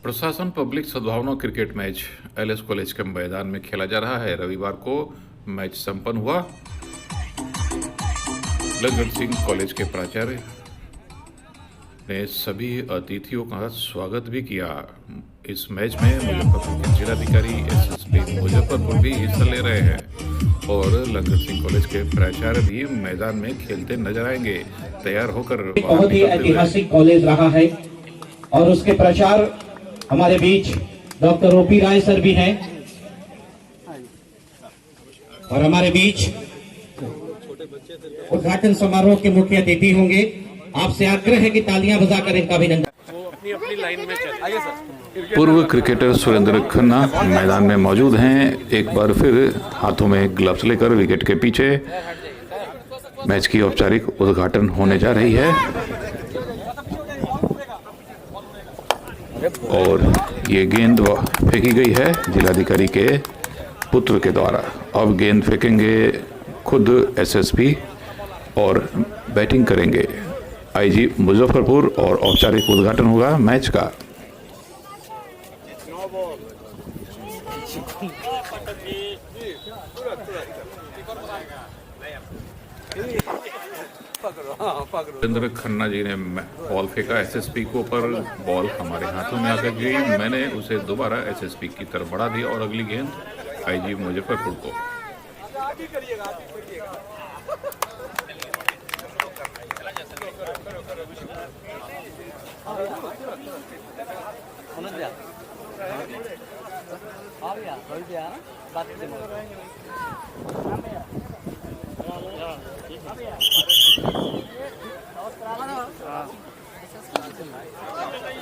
प्रशासन पब्लिक सद्भावना cricket match LS college के मैदान में खेला जा रहा है। रविवार को मैच संपन्न हुआ। लंगट सिंह कॉलेज के प्राचार्य ने सभी अतिथियों का स्वागत भी किया। इस मैच में मुजफ्फरपुर के जिलाधिकारी एसएसपी मुजफ्फरपुर भी हिस्सा ले रहे हैं और लंगट सिंह कॉलेज के प्राचार्य भी मैदान में खेलते नजर आएंगे। तैयार होकर बहुत ही ऐतिहासिक कॉलेज रहा है और उसके प्राचार्य हमारे बीच डॉक्टर ओपी राय सर भी हैं और हमारे बीच उद्घाटन समारोह के मुख्य अतिथि होंगे। आपसे आग्रह है कि तालियां बजाकर इनका अभिनंदन। पूर्व क्रिकेटर सुरेंद्र खन्ना मैदान में मौजूद हैं। एक बार फिर हाथों में ग्लव्स लेकर विकेट के पीछे मैच की औपचारिक उद्घाटन होने जा रही है और ये गेंद फेंकी गई है जिलाधिकारी के पुत्र के द्वारा। अब गेंद फेंकेंगे खुद एसएसपी और बैटिंग करेंगे आईजी मुजफ्फरपुर और औपचारिक उद्घाटन होगा मैच का। सुरेंद्र खन्ना जी ने बॉल फेंका एसएसपी को, पर बॉल हमारे हाथों में आकर गई। मैंने उसे दोबारा एसएसपी की तरफ बढ़ा दिया और अगली गेंद आईजी मुजफ्फरपुर को।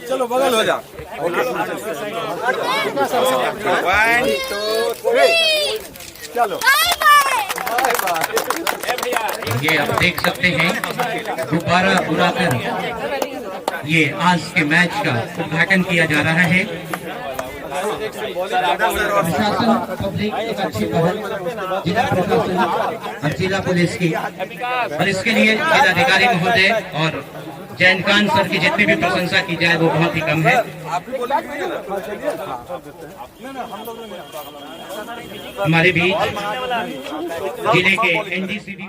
चलो बगल हो जा। ओके 1 2 3 चलो। ये आप देख सकते हैं गुब्बारा उड़ाकर ये आज के मैच का उद्घाटन किया जा रहा है। प्रशासन पब्लिक एक अच्छी पहल जिला प्रशासन और जिला पुलिस की, और इसके लिए जिलाधिकारी महोदय और जैनकान सर की जितनी भी प्रशंसा की जाए वो बहुत ही कम है। हमारे बीच जिले के एनडीसीबी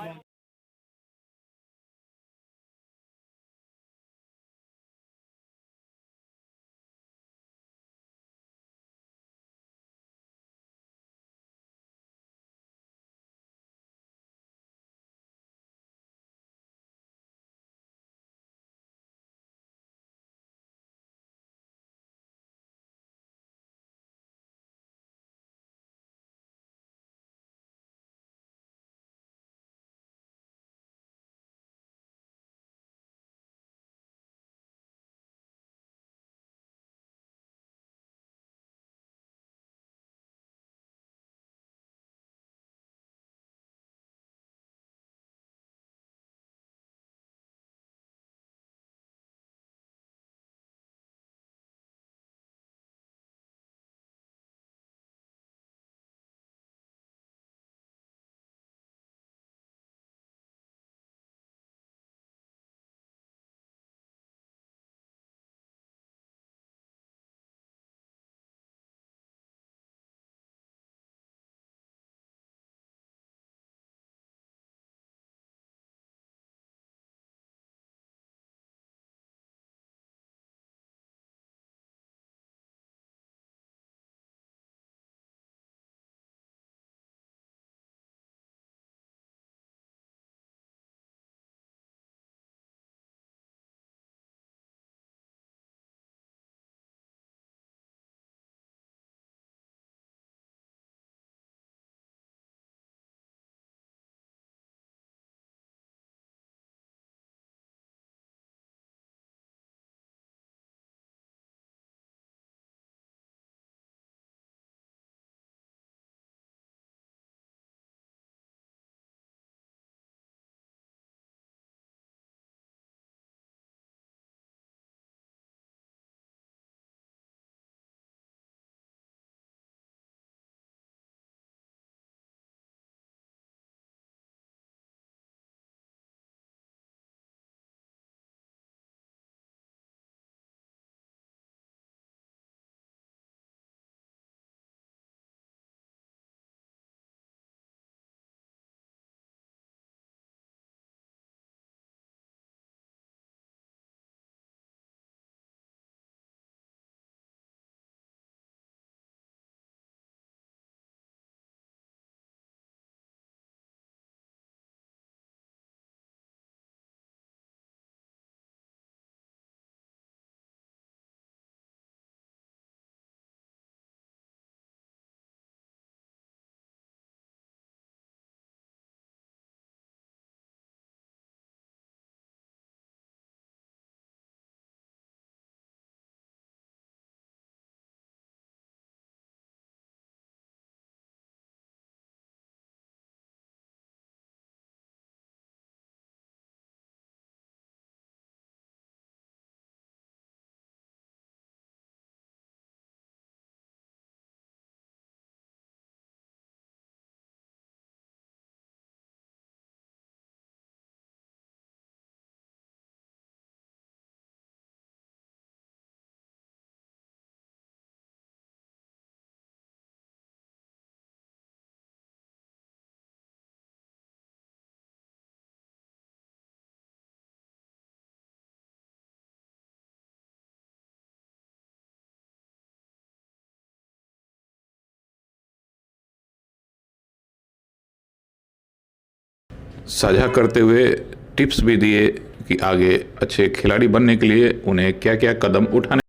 साझा करते हुए टिप्स भी दिए कि आगे अच्छे खिलाड़ी बनने के लिए उन्हें क्या क्या कदम उठाने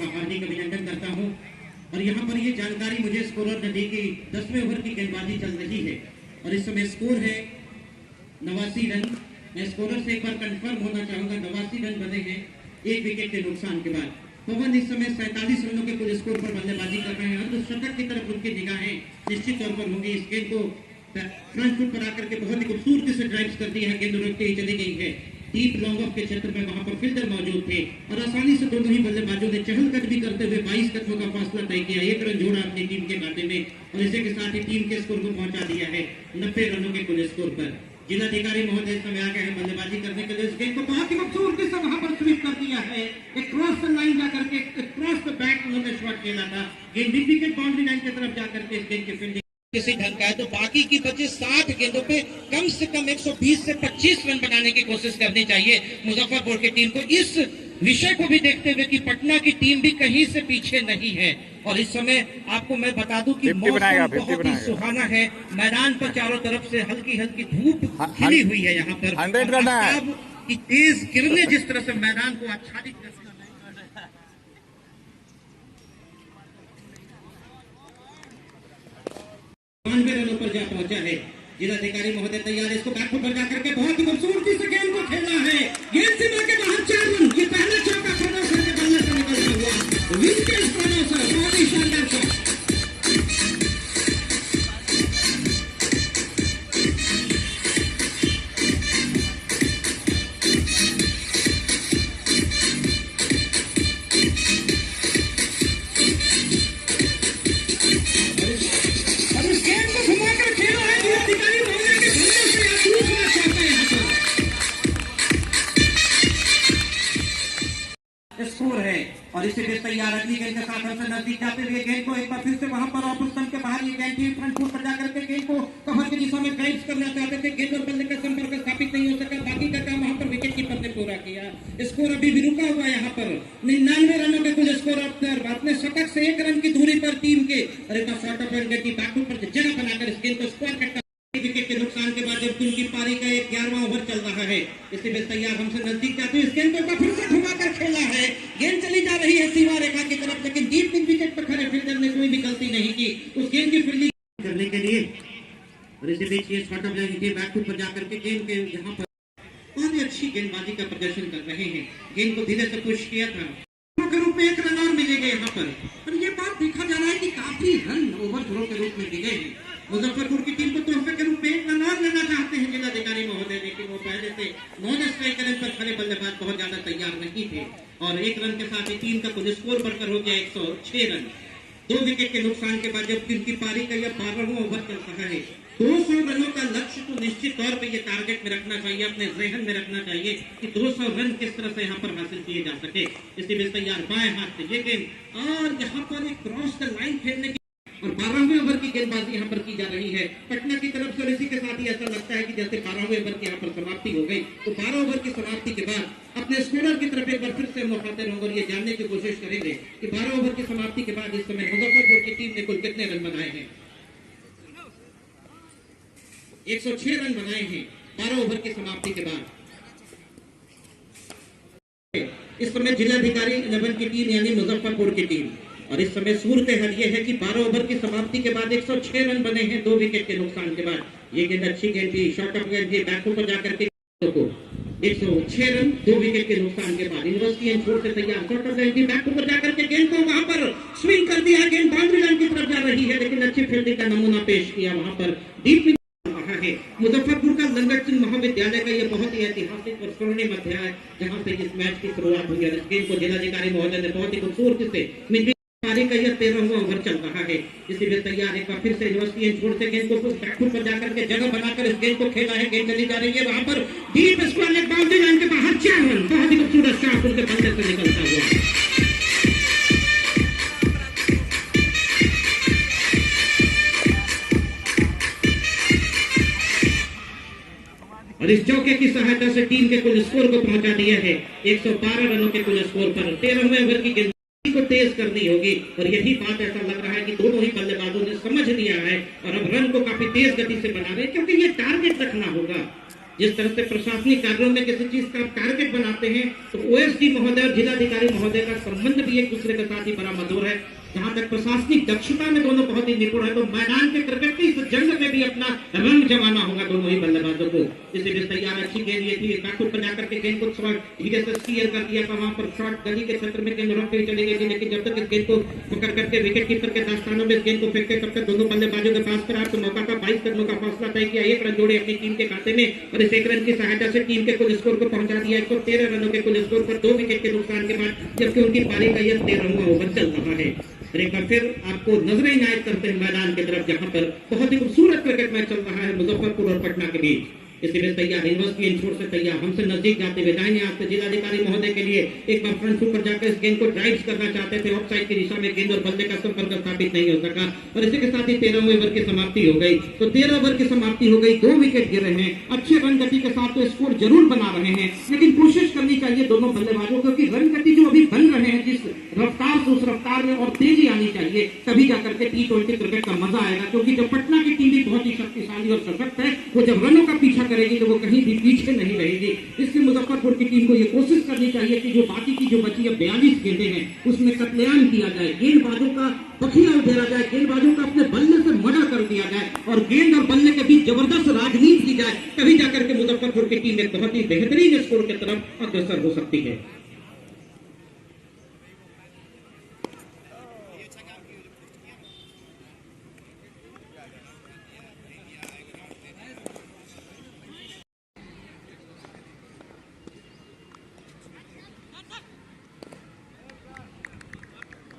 उनका हार्दिक अभिनंदन करता हूं। और यहाँ पर ये जानकारी मुझे स्कोरर ने दी कि 10वें ओवर की गेंदबाजी चल रही है और इस समय स्कोर है 89 रन। मैं स्कोरर से एक बार कंफर्म होना चाहूंगा, 89 रन बने हैं एक विकेट के नुकसान के बाद। पवन इस समय 47 रनों के कुल स्कोर पर बल्लेबाजी कर रहे हैं। तो शतक की तरफ उनकी निगाहें निश्चित तौर पर होंगी। इस गेंद को फ्रंट फुट पर आकर के बहुत ही खूबसूरती से ड्राइव कर दिया है, गेंद रोकते ही चली गई है। डीप लॉन्ग ऑफ के क्षेत्र में वहां पर फील्डर मौजूद थे और आसानी से दोनों ही बल्लेबाजों ने चहलकदमी भी करते हुए 22 कदमों का फासला तय किया, 1 रन जोड़ा अपनी टीम के खाते में और इसी के साथ ही टीम के स्कोर को पहुंचा दिया है 90 रनों के कुल स्कोर पर। जिलाधिकारी महोदय समय आ गए हैं बल्लेबाजी करने के लिए। इस गेंद को बहुत ही खूबसूरती से वहां पर स्वीप कर दिया है, एक क्रॉस द लाइन जाकर के क्रॉस द बैक उन्होंने शॉट खेला था। गेंद मिड विकेट बाउंड्री लाइन की तरफ जाकर के इस गेंद की फील्डिंग किसी ढंग का है। तो बाकी की बचे 60 गेंदों पे कम से कम 120 से 25 रन बनाने की कोशिश करनी चाहिए मुजफ्फरपुर की टीम को, इस विषय को भी देखते हुए कि पटना की टीम भी कहीं से पीछे नहीं है। और इस समय आपको मैं बता दूं कि मौसम बहुत ही सुहाना है, मैदान पर चारों तरफ से हल्की हल्की धूप खिली हुई है। यहाँ पर 100 रन है की तेज किरणें जिस तरह से मैदान को आच्छादित कर 92 रनों पर जा पहुंचा है। जिलाधिकारी महोदय तैयार है, इसको बैकफुट पर जाकर के बहुत ही खूबसूरती से गेंद को खेला है। गेंद सीमा के बाहर 4 रन, ये पहला चौका प्रणव के बल्ले से निकलता हुआ विकेट प्रणव सर, बहुत ही शानदार शॉट। स्कोर है और इसे भी तैयार अगली गेंद के साथ हमसे नजदीक जाते हुए गेंद को एक बार फिर से वहां पर ऑफ स्टंप के बाहर ये गेंद थी, फ्रंट फुट पर जाकर के गेंद को कवर की दिशा में ड्राइव करना चाहते थे, गेंद और बल्ले का संपर्क स्थापित नहीं हो सका। बाकी का काम वहां पर विकेट कीपर ने पूरा किया। स्कोर अभी भी रुका हुआ यहाँ पर 99 रनों के कुल स्कोर अपने शतक से 1 रन की दूरी पर टीम के और एक शॉर्ट ऑफ रन की बैकफुट पर जगह बनाकर इस गेंद को स्कोर करता विकेट के नुकसान के बाद जब उनकी पारी का 11वां ओवर चल रहा है। इसी में तैयार हमसे नजदीक जाते हुए इस गेंद को फिर से घुमाकर खेला है, गेंद चली जा रही है सीमा रेखा की तरफ, लेकिन डीप मिड विकेट पर खड़े फील्डर ने कोई भी गलती नहीं की उस गेंद की फील्डिंग करने के लिए। और इसी बीच ये शॉट ऑफ लाइन के बैकफुट पर जाकर के गेंद के यहाँ पर बहुत ही अच्छी गेंदबाजी का प्रदर्शन कर रहे हैं। गेंद को धीरे से पुश किया था के रूप में 1 रन और मिलेगा यहाँ पर ये बात देखा जा रहा है कि काफी रन ओवर थ्रो के रूप में मिले हैं। मुजफ्फरपुर की टीम को तोहफे के रूप में 1 रन और लेना चाहते हैं जिलाधिकारी महोदय, लेकिन वो पहले से नॉन स्ट्राइक रन पर खड़े बल्लेबाज बहुत ज्यादा तैयार नहीं थे और 1 रन के साथ ही टीम का कुल स्कोर बढ़कर हो गया 106 रन। 2 विकेट के नुकसान के बाद जब टीम की पारी का यह 12वां ओवर चल रहा है, 200 रनों का लक्ष्य तो निश्चित तौर पर यह टारगेट में रखना चाहिए, अपने जहन में रखना चाहिए कि 200 रन किस तरह से यहाँ पर हासिल किए जा सके। इसी में तैयार बाएं हाथ से ये गेंद और यहाँ पर एक क्रॉस द लाइन खेलने की और 12वें ओवर की गेंदबाजी यहाँ पर की जा रही है पटना की तरफ से। इसी के साथ ही ऐसा लगता है कि जैसे 12वें ओवर की यहाँ पर समाप्ति हो गई, तो 12 ओवर की समाप्ति के बाद अपने स्कोरर की तरफ एक बार फिर से हम मुखातिब होंगे और ये जानने की कोशिश करेंगे कि 12 ओवर की समाप्ति के बाद इस समय मुजफ्फरपुर की टीम ने कुल कितने रन बनाए हैं। 106 रन बनाए हैं 12 ओवर की समाप्ति के बाद। इस समय जिलाधिकारी 11 की टीम यानी मुजफ्फरपुर की टीम और इस समय सूरत हाल ये है कि 12 ओवर की समाप्ति के बाद 106 रन बने हैं 2 विकेट के नुकसान के बाद। ये गेंद अच्छी गेंद थी, शॉर्ट ऑफ गेंद थी, बैकफुट पर जाकर के 106 रन 2 विकेट के नुकसान के बाद। यूनिवर्सिटी एंड छोड़ से तैयार शॉर्ट ऑफ गेंद थी, बैकफुट पर जाकर के गेंद को वहां पर स्विंग कर दिया, गेंद बाउंड्री लाइन की तरफ जा रही है, लेकिन अच्छी फील्डिंग का नमूना पेश किया वहां पर डीप है। मुजफ्फरपुर का लंगट सिंह महाविद्यालय का यह बहुत ही ऐतिहासिक और स्वर्णिम अध्याय जहां से इस मैच की शुरुआत हुई है। इस गेंद को जिलाधिकारी महोदय ने बहुत ही खूबसूरती से पारी का यह 13वां ओवर चल रहा है। इसी में तैयार एक बार फिर से यूनिवर्सिटी छोड़ से गेंद को बैकफुट पर जाकर के जगह बनाकर इस गेंद को खेला है, गेंद चली जा रही है वहां पर deep square leg boundary line के बाहर 4 रन, बहुत ही खूबसूरत शॉट उनके बल्ले से निकलता हुआ। और इस चौके की सहायता से टीम के कुल स्कोर को पहुंचा दिया है 112 रनों के कुल स्कोर पर। 13वें ओवर की गेंद को तेज करनी होगी और यही बात ऐसा लग रहा है कि दोनों ही बल्लेबाजों ने समझ लिया है और अब रन को काफी तेज गति से बना रहे हैं, क्योंकि ये टारगेट रखना होगा जिस तरह से प्रशासनिक कार्यों में किसी चीज का टारगेट बनाते हैं तो ओएसडी महोदय और जिलाधिकारी महोदय का संबंध भी एक दूसरे के साथ ही बड़ा मधुर है। जहां तक प्रशासनिक दक्षता में दोनों बहुत ही निपुण है, तो मैदान के क्रिकेट की इस जंग में भी अपना रंग जमाना होगा दोनों ही बल्लेबाजों को। इसे भी तैयार अच्छी गेंद ये थी, बैकफुट पर जाकर के गेंद को धीरे से स्टीयर कर दिया था, वहां पर शॉट गली के क्षेत्र में गेंद रोकते हुए चली गई थी, लेकिन जब तक इस गेंद को पकड़ करके विकेट कीपर के दास्तानों में इस गेंद को फेंकते तब तक दोनों बल्लेबाजों के पास पर आपको मौका का 22 रनों का फासला तय किया, 1 रन जोड़े अपनी टीम के खाते में और इस 1 रन की सहायता से टीम के कुल स्कोर को पहुंचा दिया 113 रनों के कुल स्कोर पर 2 विकेट के नुकसान के बाद, जबकि उनकी पारी का यह 13वां ओवर चल रहा है। एक बार फिर आपको नजरें इनायत करते हैं मैदान की तरफ, जहां पर बहुत ही खूबसूरत क्रिकेट मैच चल रहा है मुजफ्फरपुर और पटना के बीच। इसीलिए तैयार यूनिवर्सिटी इंश्योर से तैयार, हमसे नजदीक जाते हुए दाहिने हाथ से जिलाधिकारी महोदय के लिए एक बार फ्रंट फुट पर जाकर इस गेंद को ड्राइव करना चाहते थे, ऑफ साइड की दिशा में गेंद और बल्ले का संपर्क स्थापित नहीं हो सका और इसी के साथ ही 13वें ओवर की समाप्ति हो गई। तो 13 ओवर की समाप्ति हो गई, 2 विकेट गिरे हैं, अच्छे रन गति के साथ तो स्कोर जरूर बना रहे हैं, लेकिन कोशिश करनी चाहिए दोनों बल्लेबाजों को कि रन गति जो अभी बन रहे हैं जिस रफ्तार से उस रफ्तार में और तेजी आनी चाहिए, तभी जाकर के T20 क्रिकेट का मजा आएगा। क्योंकि जब पटना की टीम भी बहुत ही शक्तिशाली और सशक्त है, वो जब रनों का पीछा करेगी तो वो कहीं भी पीछे नहीं रहेगी। इसलिए मुजफ्फरपुर की टीम को ये कोशिश करनी चाहिए कि जो बाकी की जो बची है 42 गेंदें हैं उसमें कत्लेआम किया जाए, गेंदबाजों का पखिया उधेरा जाए, गेंदबाजों का अपने बल्ले से मर्डर कर दिया जाए और गेंद और बल्ले के बीच जबरदस्त राजनीति की जाए, तभी जाकर के मुजफ्फरपुर की टीम एक बहुत ही बेहतरीन स्कोर की तरफ अग्रसर हो सकती है।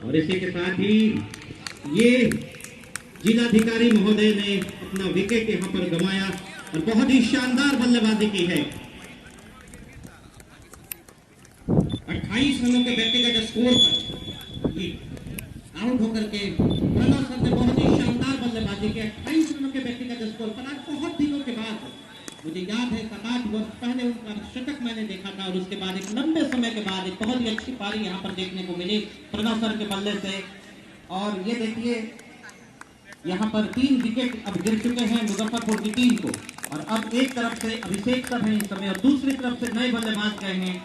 और इसी के साथ ही ये जिलाधिकारी महोदय ने अपना विकेट यहां पर गंवाया और बहुत ही शानदार बल्लेबाजी की है। 28 रनों के व्यक्तिगत स्कोर पर आउट होकर के प्रणव सर ने बहुत ही शानदार बल्लेबाजी की। 28 रनों के व्यक्तिगत स्कोर पर आज बहुत दिनों के बाद, मुझे याद है 7-8 वर्ष पहले उनका शतक मैंने देखा था और उसके बाद एक लंबे समय के बाद एक बहुत ही अच्छी पारी यहाँ पर देखने को मिली प्रणव सर के बल्ले से। और ये देखिए यहाँ पर 3 विकेट अब गिर चुके हैं मुजफ्फरपुर की टीम को और अब एक तरफ से अभिषेक सर हैं इस समय और दूसरी तरफ से नए बल्लेबाज गए हैं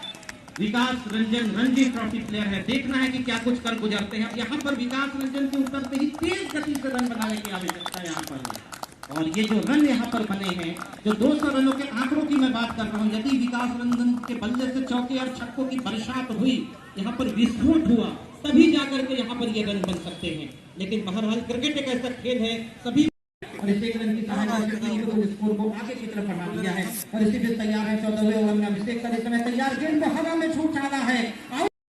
विकास रंजन, रणजी ट्रॉफी प्लेयर है। देखना है कि क्या कुछ कर गुजरते हैं। यहाँ पर विकास रंजन के उतरते ही तेज गति से रन बनाने की आवश्यकता है यहाँ पर। और ये जो रन यहाँ पर बने हैं, जो 200 रनों के आंकड़ों की मैं बात कर रहा हूँ, यदि विकास रंजन के बल्ले से चौके और छक्कों की बरसात हुई, यहाँ पर विस्फोट हुआ, तभी जाकर के यहाँ पर ये रन बन सकते हैं। लेकिन बहरहाल क्रिकेट एक ऐसा खेल है, सभी और इसी रन की सहायता से स्कोर को आगे की तरफ बढ़ा दिया है और इसी भी तैयार है 14वें ओवर में अभिषेक कर इस समय तैयार, गेंद को हवा में छूट डाला है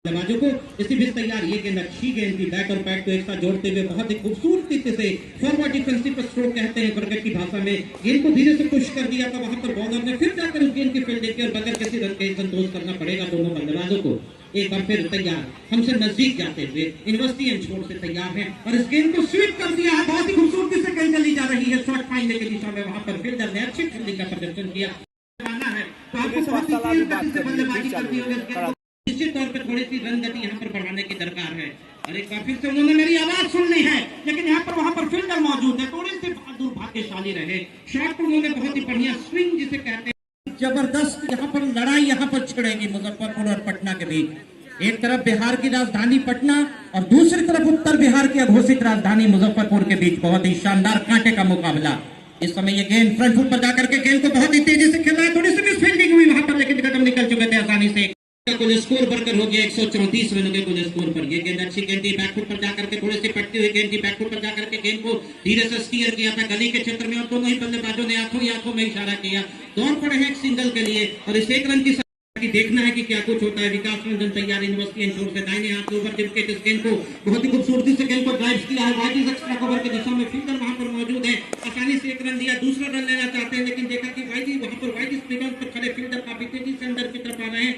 बल्लेबाजों को। इसी भी तैयार, ये गेंद अच्छी गेंद थी, बैट और पैड को एक साथ जोड़ते हुए बहुत ही खूबसूरती से फॉरवर्ड डिफेंसिव स्ट्रोक कहते हैं क्रिकेट की भाषा में, गेंद को धीरे से पुश कर दिया था। वहां पर बॉलर ने फिर जाकर उस गेंद की फील्डिंग की और बगैर किसी रन के संतोष करना पड़ेगा दोनों बल्लेबाजों को। एक बार फिर तैयार, हमसे नजदीक जाते हुए यूनिवर्सिटी एंड छोड़ से तैयार हैं और इस गेंद को स्वीप कर दिया है। बहुत ही खूबसूरती से गेंद चली जा रही है शॉर्ट फाइनल की दिशा में, वहां पर फील्डर ने अच्छी फील्डिंग का प्रदर्शन किया है तो आपको बहुत ही तेज गति से बल्लेबाजी करनी होगी। निश्चित तौर पर थोड़ी सी रन गति यहाँ पर बढ़ाने की दरकार है और एक बार फिर से उन्होंने मेरी आवाज सुननी है, लेकिन यहाँ पर वहां पर फील्डर मौजूद है, थोड़े से दुर्भाग्यशाली रहे। शॉट पर उन्होंने बहुत ही बढ़िया स्विंग जिसे कहते हैं, जबरदस्त यहाँ पर लड़ाई यहाँ पर छिड़ेगी मुजफ्फरपुर और पटना के बीच। एक तरफ बिहार की राजधानी पटना और दूसरी तरफ उत्तर बिहार की अघोषित राजधानी मुजफ्फरपुर के बीच बहुत ही शानदार कांटे का मुकाबला। इस समय ये गेंद फ्रंट फुट पर जाकर के गेंद को बहुत ही तेजी से खेला है, थोड़ी सी मिसफील्डिंग हुई वहां पर, लेकिन कदम निकल चुके थे आसानी से। कुल स्कोर बढ़कर हो गया 134 रनों के कुल स्कोर पर। ये गेंद अच्छी गेंद थी, बैकफुट पर जाकर के थोड़ी सी पटती हुई गेंद थी, बैकफुट पर जाकर के गेंद को धीरे से स्टीयर किया था गली के क्षेत्र में और दोनों ही बल्लेबाजों ने आंखों में इशारा किया, दौड़ पड़े हैं एक सिंगल के लिए और इस 1 रन की देखना है कि क्या कुछ होता है। विकास रंजन तैयार यूनिवर्सिटी एंड से दाहिने हाथ ओवर विकेट, इस गेंद को बहुत ही खूबसूरती से गेंद को ड्राइव किया है, वाइड एक्स्ट्रा कवर की दिशा में फील्डर वहां पर मौजूद है, आसानी से 1 रन दिया, दूसरा रन लेना चाहते हैं लेकिन देखा कि वाइड वहां पर वाइड स्पीडर पर खड़े फील्डर काफी तेजी से अंदर की तरफ आ रहे हैं।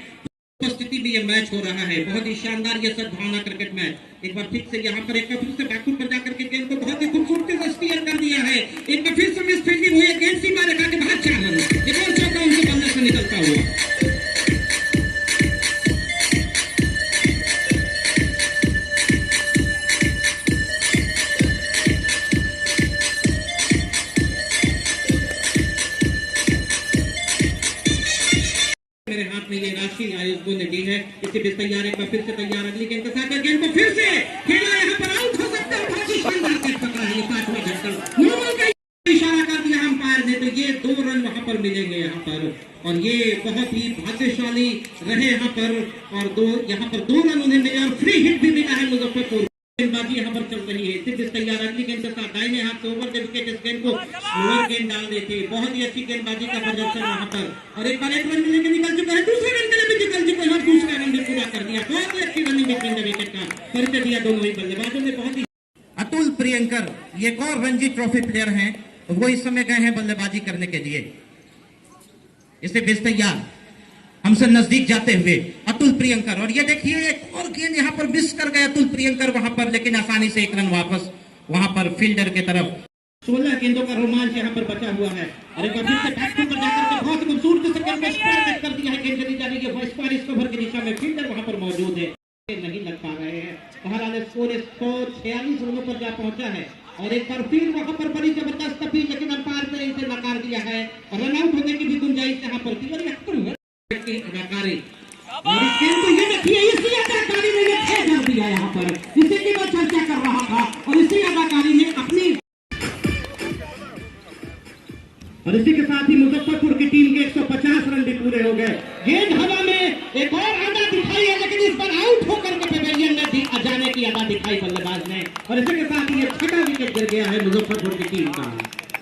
उपस्थिति भी ये मैच हो रहा है, बहुत ही शानदार ये सद्भावना क्रिकेट मैच। एक बार फिर से यहाँ पर एक बार फिर से बैकफुट पर जाकर के गेंद को बहुत ही खूबसूरती से स्टीयर कर दिया है, एक बार फिर से मिस फील्डिंग हुई है, गेंद सीमा रेखा के बाहर 4 रन, एक और चौका उनके बल्ले से निकलता हुआ। में ये राशि आयोजकों ने दी है। इसी बीच तैयार, एक बार फिर से तैयार, अगली गेंद के साथ गेंद को फिर से खेला, यहाँ पर आउट हो सकता है। बहुत ही शानदार कैच पकड़ा है ये 5वें झटका, नॉर्मल का इशारा कर दिया अंपायर ने, तो ये 2 रन वहां पर मिलेंगे यहाँ पर, और ये बहुत ही भाग्यशाली रहे यहाँ पर, और यहाँ पर 2 रन उन्हें मिले और फ्री हिट भी मिला है मुजफ्फरपुर। गेंदबाजी यहाँ पर चल रही है, सिर्फ तैयार, अगली गेंद के साथ दाहिने हाथ से ओवर द विकेट इस गेंद को स्लोअर गेंद डाल देते, बहुत ही अच्छी गेंदबाजी का प्रदर्शन वहां पर, और एक बार 1 रन मिलने के निकल चुका है, दूसरे रन के लिए भी निकल चुका है और दूसरा रन भी पूरा कर दिया। बहुत ही अच्छी रनिंग बिटवीन द विकेट का परिचय दिया दोनों ही बल्लेबाजों ने। बहुत ही अतुल प्रियंकर, ये एक और रणजी ट्रॉफी प्लेयर हैं, वो इस समय गए हैं बल्लेबाजी करने के लिए। इसे बीच तैयार, हमसे नजदीक जाते हुए अतुल प्रियंकर, और ये देखिए एक और गेंद यहाँ पर मिस कर गए अतुल प्रियंकर वहां पर, लेकिन आसानी से 1 रन वापस वहां पर फील्डर के तरफ। 16 गेंदों का रोमांच यहाँ पर बचा हुआ है, और एक बार फिर से बैक पर जाकर के बहुत खूबसूरती से गेंद को स्क्वायर कर दिया है। गेंद चली जा रही है स्क्वायर इस कवर की दिशा में, फील्डर वहां पर मौजूद है, नहीं लग पा रहे हैं। बहरहाल स्कोर 146 रनों पर जा पहुंचा है, और एक बार फिर वहां पर बड़ी जबरदस्त अपील, लेकिन अंपायर ने इसे नकार दिया है, और रन आउट होने की भी गुंजाइश यहाँ पर थी। और अदाकारी, और इस गेंद को ये देखिए, इसी अदाकारी ने खेल कर दिया यहाँ पर, इसी की मैं चर्चा कर रहा था, और इसी अदाकारी ने अपनी, और इसी के साथ ही मुजफ्फरपुर की टीम के 150 रन भी पूरे हो गए। गेंद हवा में एक और अदा दिखाई है, लेकिन इस पर आउट होकर के पेवेलियन में जाने की अदा दिखाई बल्लेबाज ने, और इसी के साथ ही ये 6वां विकेट गिर गया है मुजफ्फरपुर की टीम का,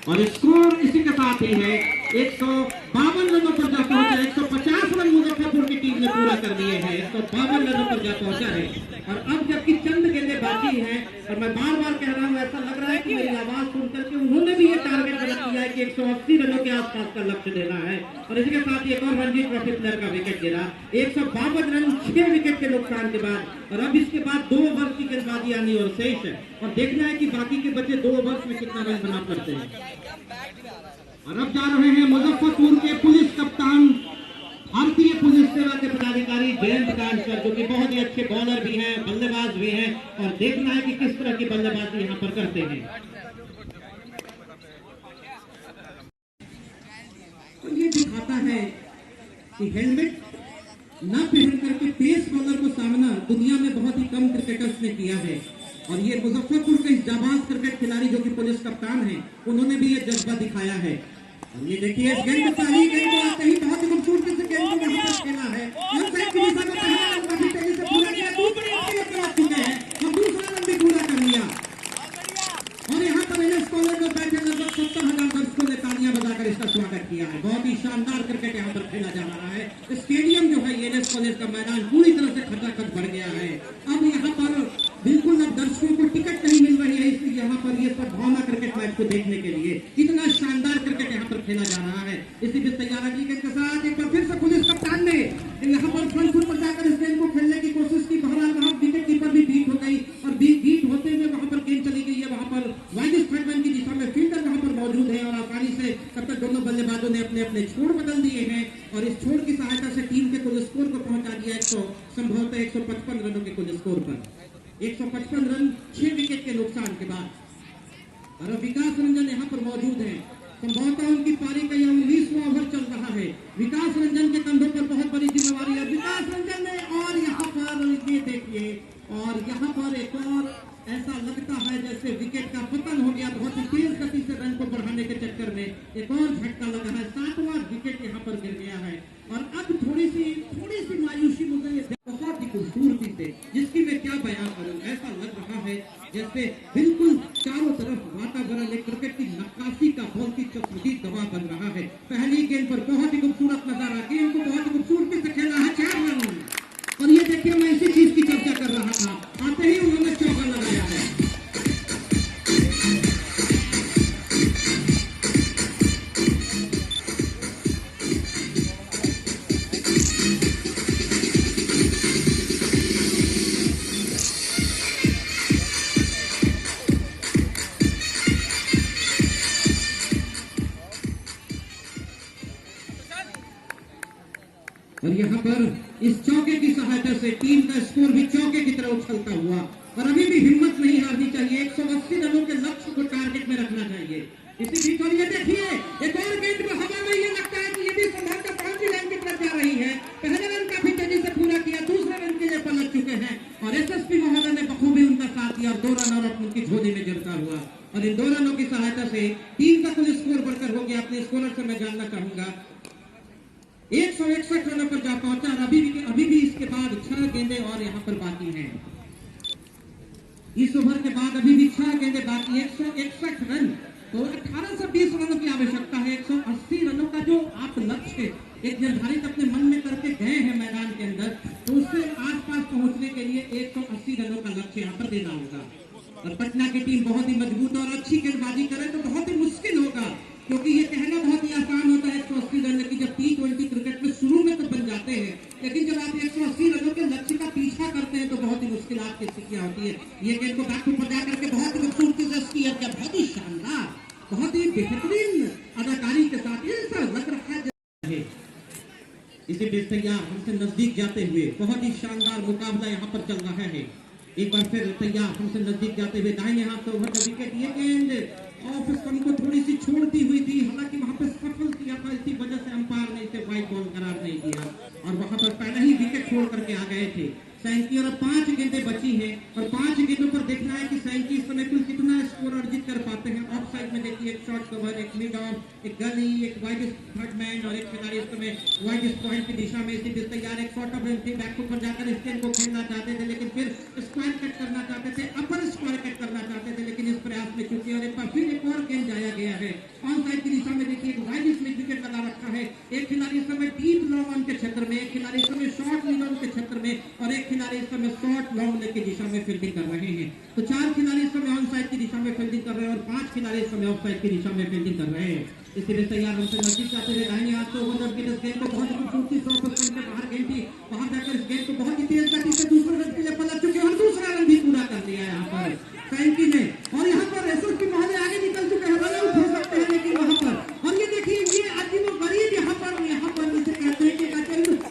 और स्कोर इसी के साथ ही है 152 रनों पर जा पहुंचा। 150 रन मुजफ्फरपुर की टीम ने पूरा कर दिए हैं, 152 रनों पर जा पहुंचा है, और अब जबकि चंद गेंदें बाकी हैं, और मैं बार बार कह रहा हूं, ऐसा लग रहा है कि मेरी आवाज सुनकर के उन्होंने भी ये टारगेट रख दिया है कि 180 रनों के आसपास का लक्ष्य देना है, और इसी के साथ ही एक और रणजी ट्रॉफी प्लेयर का विकेट गिरा। 152 रन 6 विकेट के नुकसान के बाद, और अब इसके बाद 2 ओवर की गेंदबाजी आनी और शेष है, और देखना है कि बाकी के बच्चे 2 ओवर में कितना रन बना करते हैं। और अब जा रहे हैं मुजफ्फरपुर के पुलिस कप्तान, भारतीय पुलिस सेवा के पदाधिकारी जयंत कांसकर, जो कि बहुत ही अच्छे बॉलर भी हैं, बल्लेबाज भी हैं, और देखना है कि किस तरह की बल्लेबाजी यहाँ पर करते हैं। तो ये दिखाता है कि हेलमेट न पहन करके पेस बॉलर को सामना दुनिया में बहुत ही कम क्रिकेटर्स ने किया है, और ये मुजफ्फरपुर के इस जाबाज क्रिकेट खिलाड़ी जो कि पुलिस कप्तान हैं, उन्होंने भी ये जज्बा दिखाया है। और ये देखिए, इस गेंद को पहली गेंद को आते ही बहुत ही खूबसूरती से गेंद को वहां पर खेला है, और साइड की दिशा में पहला रन काफी तेजी से पूरा किया, दूसरी रन के बाद चुके हैं, और दूसरा रन भी पूरा कर लिया, और यहाँ पर एनएस कॉलेज में बैठे लगभग 70,000 दर्शकों ने तालियां बजाकर इसका स्वागत किया है। बहुत ही शानदार क्रिकेट यहाँ पर खेला जा रहा है। स्टेडियम जो है एनएस कॉलेज का मैदान पूरी तरह से खचाखच भर गया है। अब यहाँ पर बिल्कुल अब दर्शकों को टिकट नहीं मिल रही है, इसलिए यहाँ पर ये सब भावना क्रिकेट मैच को देखने के लिए, कितना शानदार क्रिकेट यहाँ पर खेला जा रहा है। इसी बीच तैयार अगली गेंद के साथ एक बार फिर से पुलिस कप्तान ने यहाँ पर फ्रंट फुट पर जाकर इस गेंद को खेलने की कोशिश की, बहरहाल वहां विकेट कीपर भी बीट हो गई, और बीट होते हुए वहां पर गेंद चली गई है, वहां पर वाइड स्ट्राइक की दिशा में फील्डर वहां पर मौजूद है, और आसानी से तब तक दोनों बल्लेबाजों ने अपने अपने छोड़ बदल दिए हैं, और इस छोड़ की सहायता से टीम के कुल स्कोर को पहुंचा दिया संभवतः 155 रनों के कुल स्कोर पर। 155 रन 6 विकेट के नुकसान के बाद, और अब विकास रंजन यहाँ पर मौजूद है, संभवतः उनकी पारी का यह 19वां ओवर चल रहा है। विकास रंजन के कंधों पर बहुत बड़ी जिम्मेवारी है विकास रंजन ने, और यहाँ पर ये देखिए, और यहाँ पर एक और ऐसा लगता है जैसे विकेट का पतन हो गया, बहुत ही तेज गति से रन को बढ़ाने के चक्कर में एक और झटका लगा है, 7वां विकेट यहाँ पर गिर गया है, और अब थोड़ी सी मायूसी मुझे बहुत ही खूबसूरती से, जिसकी मैं क्या बयान करूं, ऐसा लग रहा है जैसे बिल्कुल चारों तरफ वातावरण एक क्रिकेट की नक्काशी का बहुत ही चमकीला गवाह बन रहा है। पहली गेंद पर बहुत ही खूबसूरत नजारा, गेंद को बहुत ही खूबसूरती से खेला है, 4 रन, और ये देखिए मैं इसी चीज की चर्चा कर रहा था, आते ही उन्होंने चौका लगाया है। और यहाँ पर इस चौके की सहायता से टीम का स्कोर भी चौके की तरह उछलता हुआ, और अभी भी हिम्मत नहीं हारनी चाहिए, 180 रनों के लक्ष्य को टारगेट में रखना चाहिए। इसी बीच और ये देखिए एक और गेंद में हवा में, ये लगता है कि ये भी संभवतः बाउंड्री लाइन की तरफ जा रही है, पहले दो रनों की सहायता से टीम का कुल स्कोर बढ़कर हो गया। अपने स्कोरर से मैं जानना चाहूंगा 161 रनों पर जा पहुंचा और अभी भी इसके बाद 6 गेंदें और यहाँ पर बाकी हैं। इस ओवर के बाद अभी भी 6 गेंदें बाकी, 161 रन, तो 1820 रनों की आवश्यकता है। 180 रनों का जो आप लक्ष्य एक निर्धारित अपने मन में करके गए हैं मैदान के अंदर, तो उससे आसपास पहुंचने के लिए 180 रनों का लक्ष्य यहाँ पर देना होगा। और पटना की टीम बहुत ही मजबूत और अच्छी गेंदबाजी करे तो बहुत ही मुश्किल होगा, क्योंकि ये कहना बहुत ही आसान होता है 180 रन की, जब T20 क्रिकेट में शुरू में तो बन जाते हैं, लेकिन जब आप 180 रनों के लक्ष्य का पीछा करते हैं तो बहुत ही मुश्किल आपकी स्थितियां होती है। ये गेंद को बैक ऊपर जा करके बहुत ही खूबसूरती से किया गया, बहुत ही शानदार, बहुत ही बेहतरीन अदाकारी के साथ ऐसा लग रहा है। इसी बीच तैयार हमसे नजदीक जाते हुए बहुत ही शानदार मुकाबला यहाँ पर चल रहा है। एक बार फिर तैयार हमसे नजदीक जाते हुए दाहिने हाथ से ओवर द विकेट, ये गेंद ऑफ स्टंप को थोड़ी सी छोड़ती हुई थी, हालांकि वहां पर सफल किया था, इसी वजह से अंपायर ने इसे वाइड बॉल करार नहीं दिया और वहां पर पहले ही विकेट छोड़ करके आ गए थे सैंकी। और 5 गेंदें बची हैं और 5 गेंदों पर देखना है कि सैंकी इस समय कुल कितना स्कोर अर्जित कर पाते हैं। ऑफ साइड में देखिए एक शॉर्ट कवर, एक मिड ऑफ, एक गली, एक वाइड थर्ड मैन और एक खिलाड़ी इस समय वाइड पॉइंट की दिशा में इसी बीच तैयार एक शॉर्ट ऑफ एंट्री बैक पर जाकर इस गेंद को खेलना चाहते थे, लेकिन फिर स्क्वायर कट करना चाहते थे, अपर स्क्वायर कट करना चाहते थे, लेकिन इस प्रयास में चूंकि और एक बार फिर एक और गेंद जाया गया है। ऑन साइड की दिशा में देखिए एक वाइड स्लिप विकेट लगा रखा है। एक खिलाड़ी इस समय डीप लॉन्ग ऑन के क्षेत्र में, एक खिलाड़ी इस समय शॉर्ट मिड ऑन के क्षेत्र में और एक खिलाड़ी इस समय शॉर्ट लॉन्ग लेग की दिशा में फील्डिंग कर रहे हैं। तो 4 खिलाड़ी इस समय ऑन साइड की दिशा में फील्डिंग कर रहे हैं और 5 खिलाड़ी इस समय ऑफ साइड की दिशा में फील्डिंग कर रहे हैं। इसलिए तैयार हमसे नजदीक जाते हुए दाहिने हाथ से ओवर द गेंद को बहुत खूबसूरती 100% से बाहर गेंद थी, बाहर जाकर इस गेंद को बहुत ही तेज गति से दूसरे रन के लिए पलट चुके और दूसरा रन भी पूरा कर लिया यहाँ पर सैंकी ने। और यहाँ पर एसएसपी महोदय आगे निकल चुके हैं, रन आउट हो सकते हैं, लेकिन वहां पर और ये देखिए ये अजीबोगरीब यहाँ पर इसे कहते हैं कि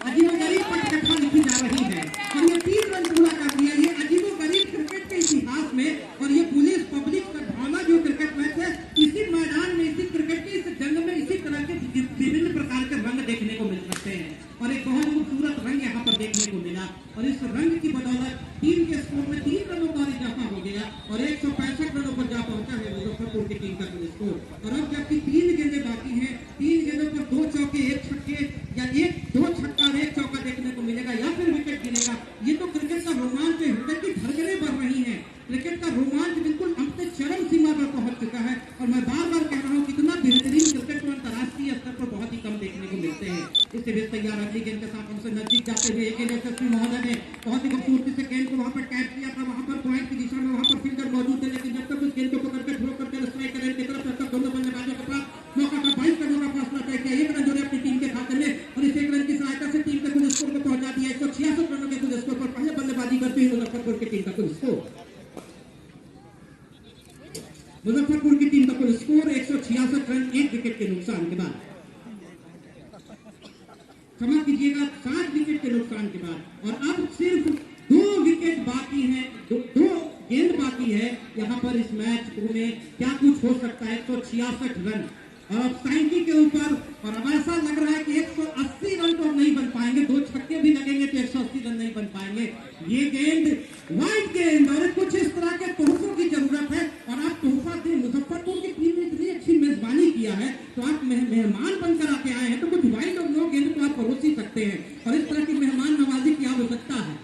अजीबोगरीब पटकथा लिखी जा रही है और ये 3 रन पूरा कर दिया। ये अजीबोगरीब क्रिकेट के इतिहास में और ये पुलिस पब्लिक का भावना जो क्रिकेट मैच है, इसी मैदान में, इसी क्रिकेट के इस जंग में इसी तरह के विभिन्न प्रकार के रंग देखने को मिल सकते हैं और एक बहुत खूबसूरत रंग यहाँ पर देखने को मिला। और इस रंग की बदौलत टीम के स्कोर में 3 रनों का इजाफा हो गया और 165 रनों पर जा पहुंचा है मुजफ्फरपुर की टीम का कुल स्कोर। और अब जबकि 3 गेंदें बाकी हैं, 3 गेंदों पर 2 चौके 1 छक्के या 2 छक्का और 1 चौका देखने को मिलेगा या फिर विकेट गिरेगा। ये तो क्रिकेट का रोमांच है, हृदय की धड़कनें बढ़ रही हैं, क्रिकेट का रोमांच बिल्कुल अपने चरम सीमा पर पहुंच चुका है। और मैं बार बार कह रहा हूँ कितना बेहतरीन क्रिकेट को अंतर्राष्ट्रीय स्तर पर बहुत ही कम देखने को मिलते हैं। इससे भी तैयार अगली गेंद के साथ हमसे नजदीक जाते हुए एक एसएसपी महोदय ने बहुत ही खूबसूरती से गेंद को वहां पर कैच किया था, वहां पर पॉइंट की दिशा में वहां पर फील्डर मौजूद थे, लेकिन जब तक उस गेंद को पकड़ कर थ्रो करके स्ट्राइक रेट की तरफ तब तक दोनों बल्लेबाजों के पास मौका था 22 रनों का फासला तय किया। 1 रन जोड़े अपनी टीम के खाते में और इस 1 रन की सहायता से टीम के कुल स्कोर को पहुंचा दिया 166 रनों के कुल स्कोर पर। पहले बल्लेबाजी करती हुई मुजफ्फरपुर की टीम का कुल स्कोर, मुजफ्फरपुर की टीम का कुल स्कोर 166 रन 1 विकेट के नुकसान के बाद, क्षमा कीजिएगा 7 विकेट के नुकसान के बाद। और अब सिर्फ 2 विकेट बाकी हैं, 2 गेंद बाकी है यहाँ पर इस मैच में, क्या कुछ हो सकता है। 166 रन और अब सैंकी के ऊपर, और अब ऐसा लग रहा है कि 180 रन तो नहीं बन पाएंगे, 2 छक्के भी लगेंगे तो 180 रन नहीं बन पाएंगे। ये गेंद वाइड गेंद और कुछ इस तरह के तोहफों की जरूरत है और आप तोहफा दें। मुजफ्फरपुर की टीम ने इतनी अच्छी मेजबानी किया है तो आप मेहमान बनकर आके आए हैं तो कुछ वाइड और नो गेंद तो आप परोस ही सकते हैं और इस तरह की मेहमान नवाजी की आवश्यकता है।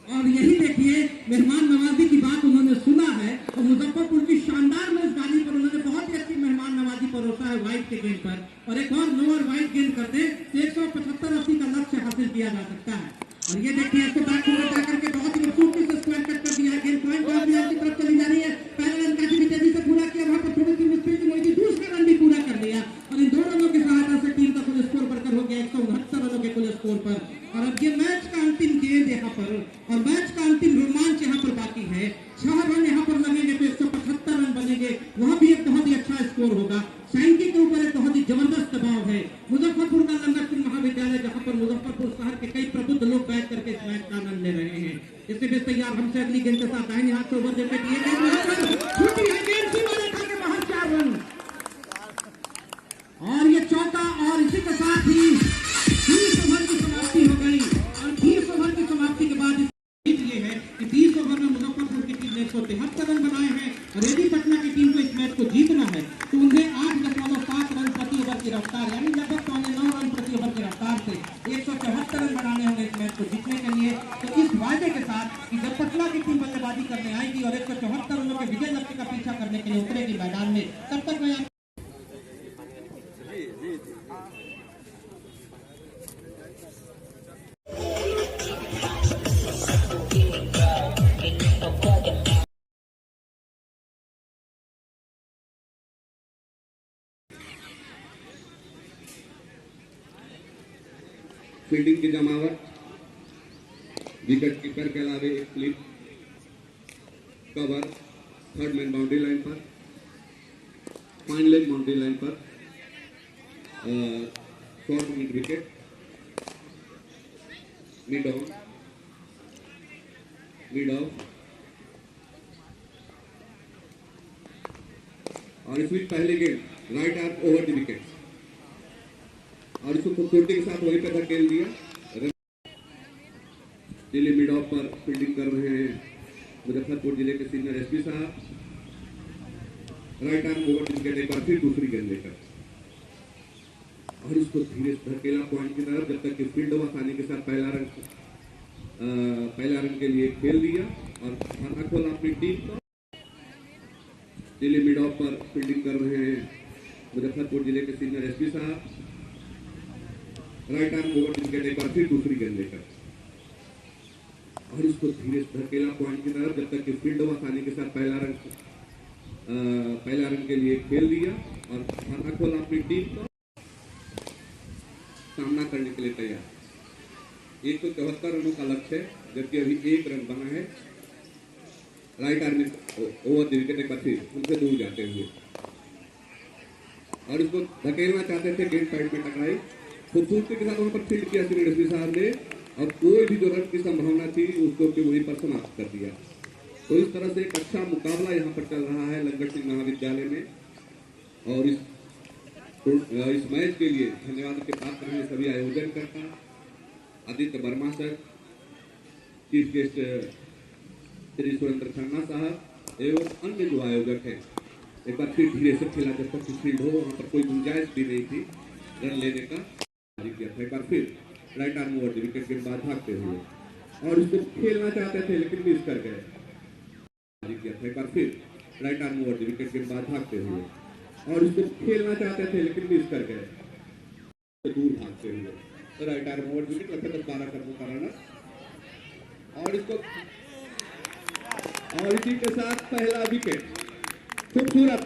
और यही देखिए मेहमान नवाजी की बात उन्होंने सुना है और मुजफ्फरपुर की शानदार मेजबानी पर उन्होंने बहुत ही अच्छी मेहमान नवाजी परोसा है वाइड के गेंद पर। और एक और नो और वाइड गेंद कर दे तो 175-80 का लक्ष्य हासिल किया जा सकता है। और ये देखिए इसको बैक ओवर जाकर के बहुत ही खूबसूरती से स्क्वायर कट कर दिया है, गेंद पॉइंट की तरफ चली जा रही है। पहला रन काफी तेजी से पूरा किया, वहां पर थोड़ी सी मिसफील्डिंग हुई थी, दूसरा रन भी पूरा कर लिया और इन 2 रनों की सहायता से टीम का कुल स्कोर बढ़कर हो गया 169 रनों के कुल स्कोर पर। और अब ये मैच का अंतिम गेंद यहाँ पर और मैच का अंतिम रोमांच यहाँ पर बाकी है। 6 रन यहाँ पर लगेंगे तो 175 रन बनेंगे, वहां भी एक बहुत ही अच्छा स्कोर होगा। सैंकी के ऊपर एक बहुत ही जबरदस्त दबाव है। मुजफ्फरपुर का लंगर सिंह महाविद्यालय जहाँ पर मुजफ्फरपुर शहर के कई प्रबुद्ध लोग बैठ करके इस मैच का आनंद ले रहे हैं। इससे भी तैयार हमसे अगली गेंद के साथ दाहिने हाथ से ओवर देते दिए छूटी है गेंद सीमा रेखा के बाहर 4 रन और ये चौका। और इसी के साथ ही 30 ओवर की समाप्ति हो गई और 30 ओवर की समाप्ति के बाद ये है कि 30 ओवर में मुजफ्फरपुर की टीम ने 173 रन लगाए हैं और यदि पटना की टीम को इस मैच को जीतना है तो उन्हें 8.7 रन प्रति ओवर की रफ्तार यानी लगभग 9 रन प्रति ओवर की रफ्तार से 174 रन बनाने होंगे इस मैच को जीतने के लिए। तो इस वायदे के साथ कि जब पटना की टीम बल्लेबाजी करने आएगी और 174 रनों के विजय लक्ष्य का पीछा करने के लिए उतरेगी मैदान में, तब तक मैं फील्डिंग की जमावट, विकेट कीपर के अलावे एक clip cover, third man boundary line पर, फाइन लेग बाउंड्री लाइन पर, short mid wicket, mid on, mid of, और इसमें पहले गेंद right arm over the wicket और इसको खूबसूरती के साथ वहीं पर धकेल दिया। दिल्ली मिड ऑफ पर फील्डिंग कर रहे हैं मुजफ्फरपुर जिले के सीनियर एसपी साहब। राइट आर्म ओवर विकेट एक बार फिर दूसरी गेंद लेकर और इसको धीरे से धकेला पॉइंट की तरफ, जब तक कि फील्ड आसानी के साथ पहला रन के लिए खेल दिया और खाता खोला अपनी टीम को। दिल्ली मिड ऑफ पर फील्डिंग कर रहे हैं मुजफ्फरपुर जिले के सीनियर एसपी साहब। राइट आर्म ओवर विकेट एक बार फिर दूसरी गेंद लेकर और इसको धीरे से धकेला पॉइंट की तरफ, जब तक कि फील्ड आसानी के साथ पहला रन के लिए खेल दिया और खाता खोला अपनी टीम को। सामना करने के लिए तैयार। 174 रनों का लक्ष्य है, जबकि अभी 1 रन बना है। Right arm over the wicket एक बार फिर उनसे दूर जाते हुए और इसको धकेलना चाहते थे, गेंद साइड में टकराई। खूबसूरती के साथ वहां पर फील्ड किया सीनियर एसपी साहब ने और कोई भी जो रन की संभावना थी उसको भी वहीं पर समाप्त कर दिया। तो इस तरह से एक अच्छा मुकाबला यहाँ पर चल रहा है लंगट सिंह महाविद्यालय में। और इस मैच के लिए धन्यवाद के पात्र हैं सभी आयोजनकर्ता, Aditya Verma sir, chief guest Shri Surendra Khanna साहब एवं अन्य जो आयोजक हैं। एक बार फिर धीरे से खेला, जब तक फील्ड हो वहां पर कोई गुंजाइश भी नहीं थी रन लेने का। किया था एक बार फिर राइट आर्म ओवर विकेट के बाद भागते हुए और इसको खेलना चाहते थे लेकिन मिस कर गए। किया था एक बार फिर राइट आर्म ओवर विकेट के बाद भागते हुए और इसको खेलना चाहते थे लेकिन मिस कर गए, तो दूर भागते हुए। तो राइट आर्म ओवर विकेट लगभग 12 रनों का रनर और इसको और इसी के साथ पहला विकेट खूबसूरत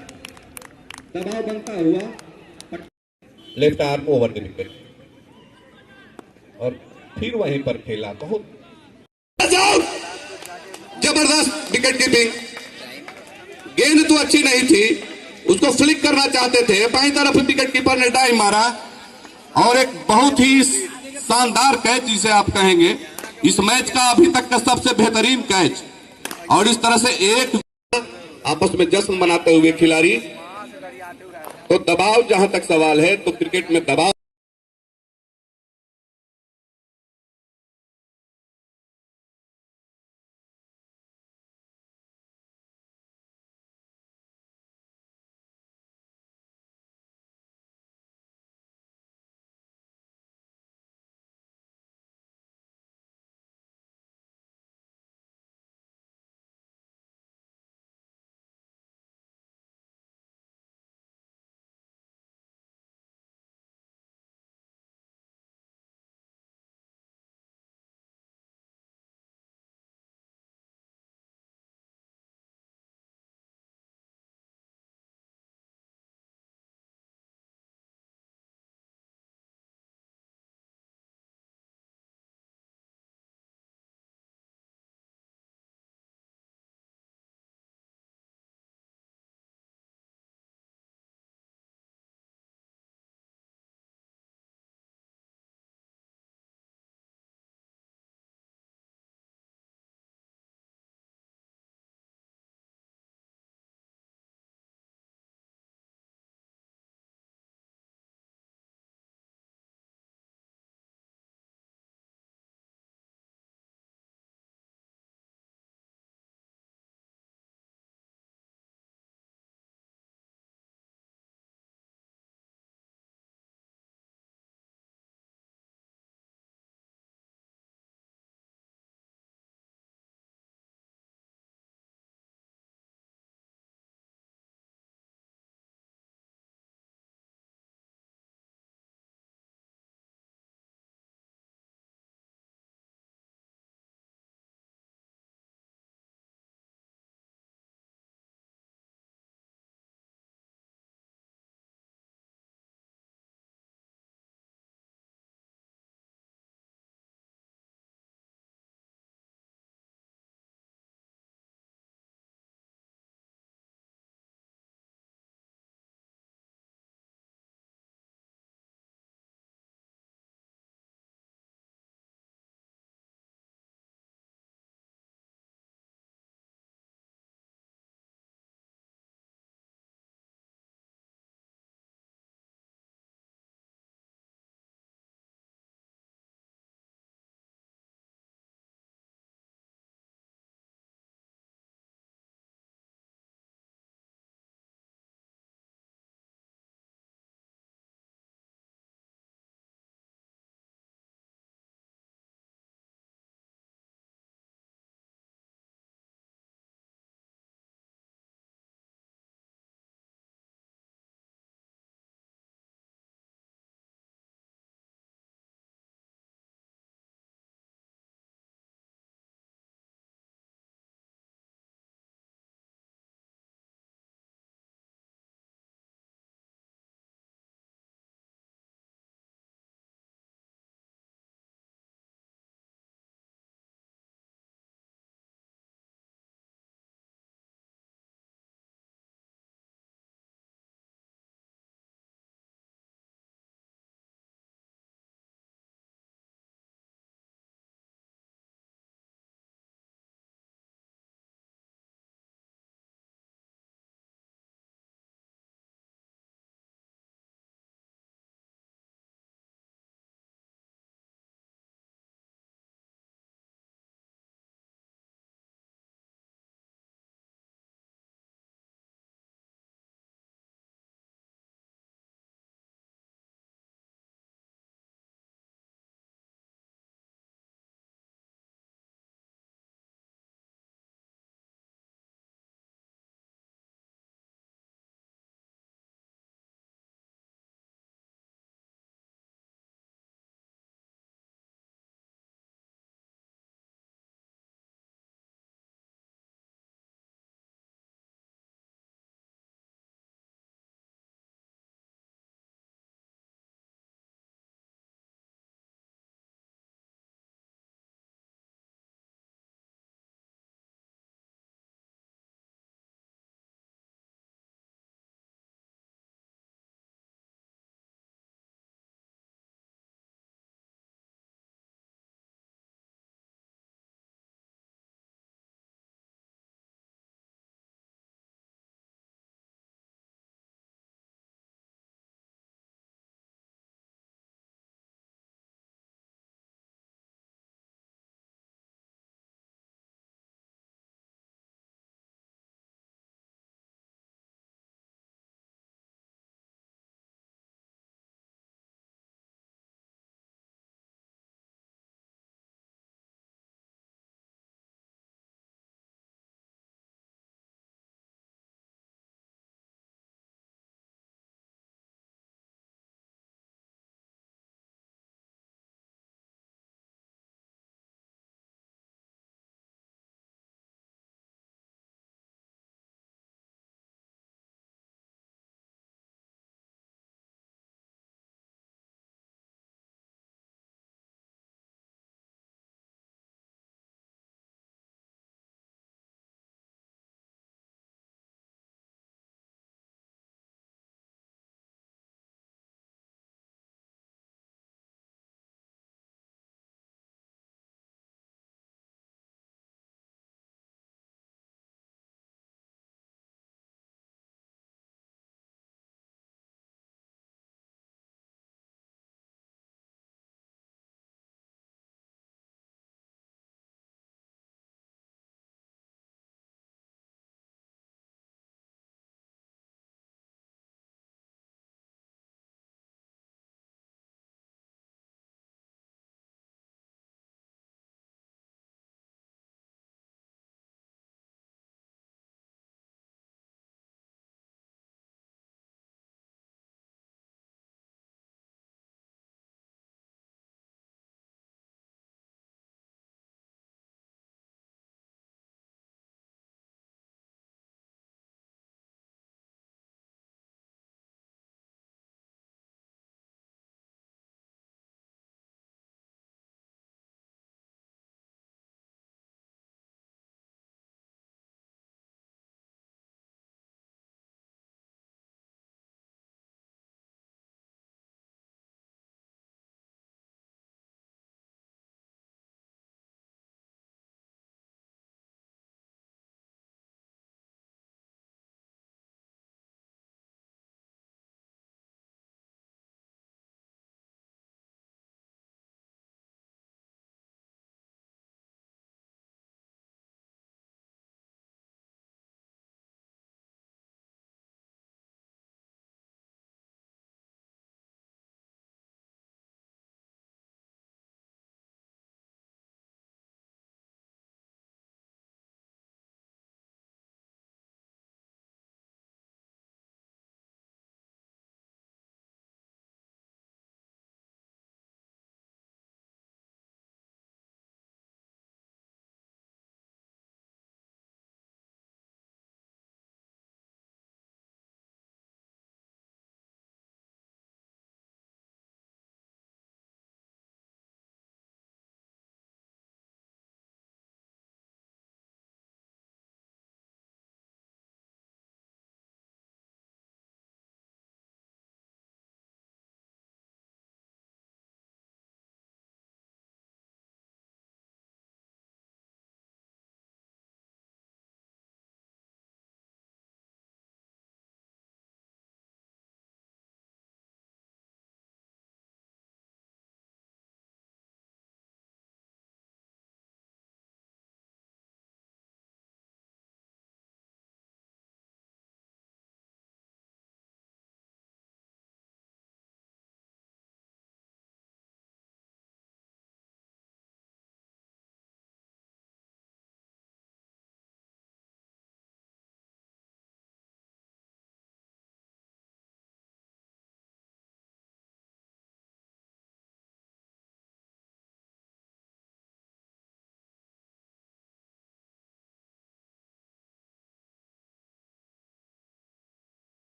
दबाव बनता हुआ left arm over the wicket और फिर वहीं पर खेला। बहुत जबरदस्त विकेट कीपिंग। गेंद तो अच्छी नहीं थी, उसको फ्लिक करना चाहते थे, बाईं तरफ विकेट कीपर ने डाइव मारा और एक बहुत ही शानदार कैच जिसे आप कहेंगे इस मैच का अभी तक का सबसे बेहतरीन कैच। और इस तरह से एक आपस में जश्न मनाते हुए खिलाड़ी। तो दबाव जहां तक सवाल है तो क्रिकेट में दबाव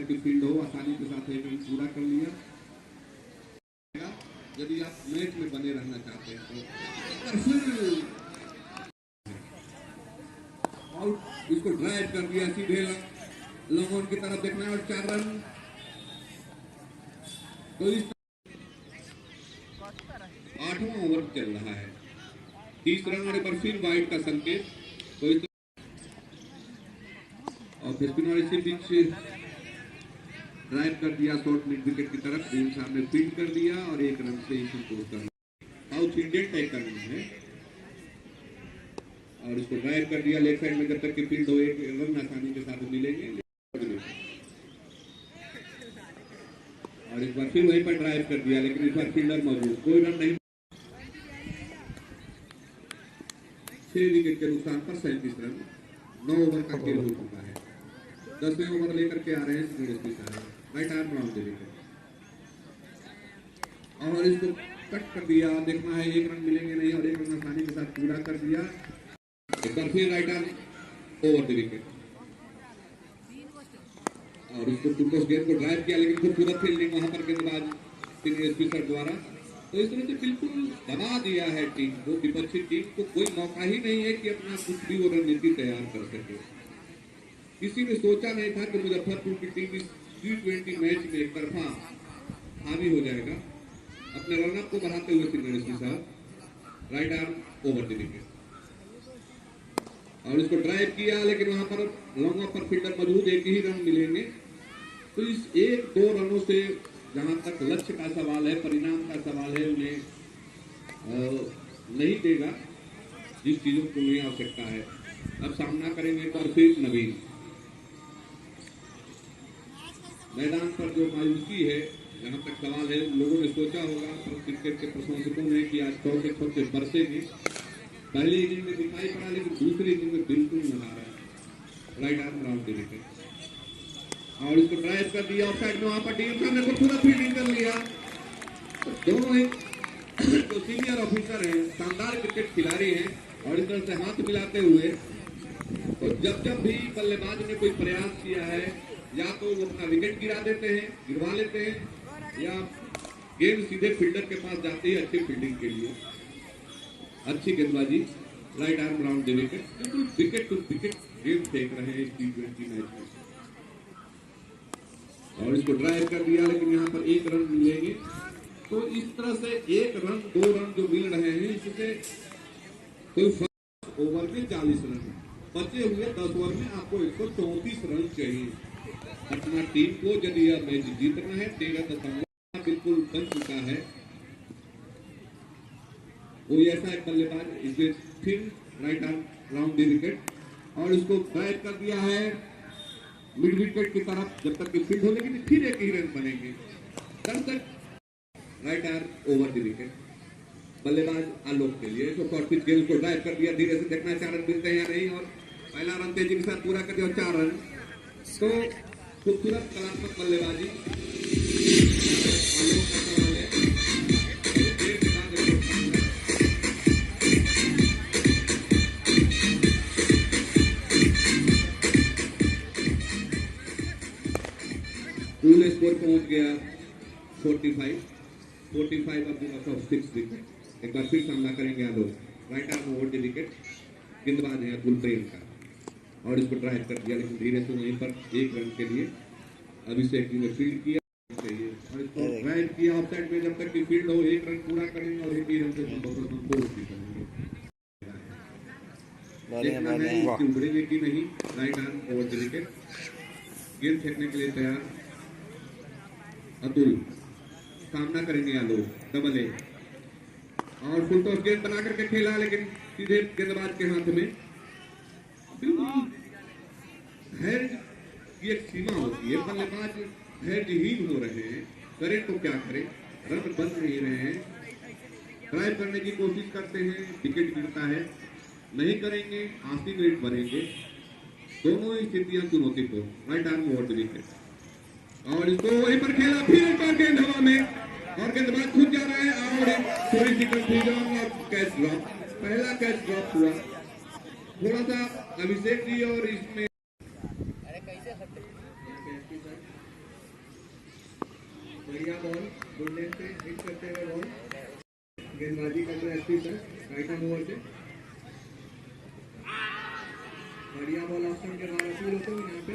की फील्ड हो आसानी के साथ एक रन पूरा कर लिया। यदि आप मैच में बने रहना चाहते हैं तो आउट, इसको ड्राइव कर दिया सीधे लॉन्ग की तरफ देखना है और 4 रन। तो इस 8वां ओवर चल रहा है, 30 रन आने पर फिर वाइड का संकेत। तो इस और फिर इसी बीच ड्राइव कर दिया शॉर्ट मिड विकेट की तरफ, टीम सामने फील्ड कर दिया और 1 रन से ही संतोष कर साउथ इंडियन टाइप करना है और इसको ड्राइव कर दिया लेफ्ट साइड में, जब तक की फील्ड हो 1 रन आसानी के साथ मिलेंगे। और इस बार फिर वहीं पर ड्राइव कर दिया, लेकिन इस बार फील्डर मौजूद, कोई रन नहीं। 6 विकेट के नुकसान पर 37 रन, 9 ओवर का खेल हो चुका है। 10वें ओवर लेकर के आ रहे हैं एसपी साहब, राइट आर्म राउंड दे विकेट और इसको कट कर दिया। देखना है 1 रन मिलेंगे नहीं और 1 रन आसानी के साथ पूरा कर दिया। एक बार फिर right arm over the wicket और इसको टूटोस गेंद को ड्राइव किया, लेकिन खूबसूरत फील्डिंग वहां पर गेंदबाज एसपी सर द्वारा। तो इस तरह से बिल्कुल दबा दिया है टीम को, विपक्षी टीम को कोई मौका ही नहीं है कि अपना कुछ भी वो रणनीति तैयार कर सके। किसी ने सोचा नहीं था कि मुजफ्फरपुर की टीम इस T20 मैच में एक तरफा हावी हो जाएगा। अपने रनअप को बढ़ाते हुए सिंह साहब right arm over the wicket और इसको ड्राइव किया, लेकिन वहां पर लॉन्ग ऑफ पर फील्डर मौजूद, 1 ही रन मिलेंगे। तो इस 1-2 रनों से जहां तक लक्ष्य का सवाल है, परिणाम का सवाल है, उन्हें नहीं देगा जिस चीजों को उन्हें आवश्यकता है। अब सामना करेंगे एक बार फिर नवीन। मैदान पर जो मायूसी है, जहां तक सवाल है, लोगों ने सोचा होगा, क्रिकेट के प्रशंसकों ने कि आज छक्के बरसेंगे। पहली इनिंग में दिखाई पड़ा, लेकिन दूसरी इनिंग में बिल्कुल नहा रहा है। राइट आर्म राउंड दे विकेट और इसको ड्राइव कर दिया ऑफसाइड में, वहां पर टीम सामने खूबसूरत फील्डिंग कर लिया। तो दोनों ही जो सीनियर ऑफिसर हैं, शानदार क्रिकेट खिलाड़ी हैं और इस तरह से हाथ मिलाते हुए, तो जब भी बल्लेबाज ने कोई प्रयास किया है, या तो वो अपना विकेट गिरा देते हैं, गिरवा लेते हैं, या गेंद सीधे फील्डर के पास जाती है अच्छी फील्डिंग के लिए। अच्छी गेंदबाजी, राइट आर्म राउंड दे विकेट, बिल्कुल विकेट टू विकेट गेंद फेंक रहे हैं इस T20 मैच में और इसको ड्राइव कर दिया, लेकिन यहाँ पर 1 रन मिलेंगे। तो इस तरह से 1 रन 2 रन जो मिल रहे हैं, इससे कोई फर्स्ट ओवर में 40 रन, बचे हुए 10 ओवर में आपको 134 रन चाहिए। अपना टीम को यदि यह मैच जीतना है, 13 बिल्कुल बन चुका है। कोई ऐसा एक बल्लेबाज इसे फिर right arm round the wicket और इसको ड्राइव कर दिया है मिड विकेट की तरफ, जब तक कि फील्ड हो, लेकिन फिर 1 ही रन बनेंगे। तब तक right arm over the wicket बल्लेबाज आलोक के लिए, जो शॉर्ट पिच गेंद को ड्राइव कर दिया। धीरे से देखना 4 रन मिलते हैं या नहीं और पहला रन तेजी के साथ पूरा कर दिया और 4 रन। तो खूबसूरत कलात्मक बल्लेबाजी आलोक का सवाल है। पूल स्कोर पहुंच गया 45 अब 6 विकेट। एक बार फिर सामना करेंगे Alok, right arm over the wicket, गेंदबाज है अतुल प्रेम का और इसको ड्राइव कर दिया, लेकिन धीरे से वहीं पर 1 रन के लिए अभिषेक जी ने फील्ड किया चाहिए और इसको ड्राइव किया ऑफसाइड में। जब तक की फील्ड हो 1 रन पूरा करेंगे और 1 ही रन से संतोष भी करेंगे। देखना है उभरेंगे कि नहीं। Right arm over the wicket, गेंद फेंकने के लिए तैयार अतुल, सामना करेंगे आलोक, डबल ए और फुल टॉस गेंद बना करके खेला, लेकिन सीधे गेंदबाज के हाथ में। बिल्कुल धैर्य की एक सीमा होती है, बल्लेबाज धैर्यहीन हो रहे हैं, करें तो क्या करें, रन बन नहीं रहे हैं, ड्राइव करने की कोशिश करते हैं, विकेट गिरता है, नहीं करेंगे 80 मिनट बनेंगे। दोनों ही स्थितियां चुनौतीपूर्ण। Right arm over the wicket और इसको वहीं पर खेला, फिर एक बार गेंद हवा में और गेंदबाज खुद जा रहा है और थोड़ी सी कंफ्यूजन और कैच ड्रॉप। पहला कैच ड्रॉप हुआ, थोड़ा सा अभिषेक जी और इसमें बढ़िया बॉल ऑप्शन के बाद अपील होते हुए यहाँ पे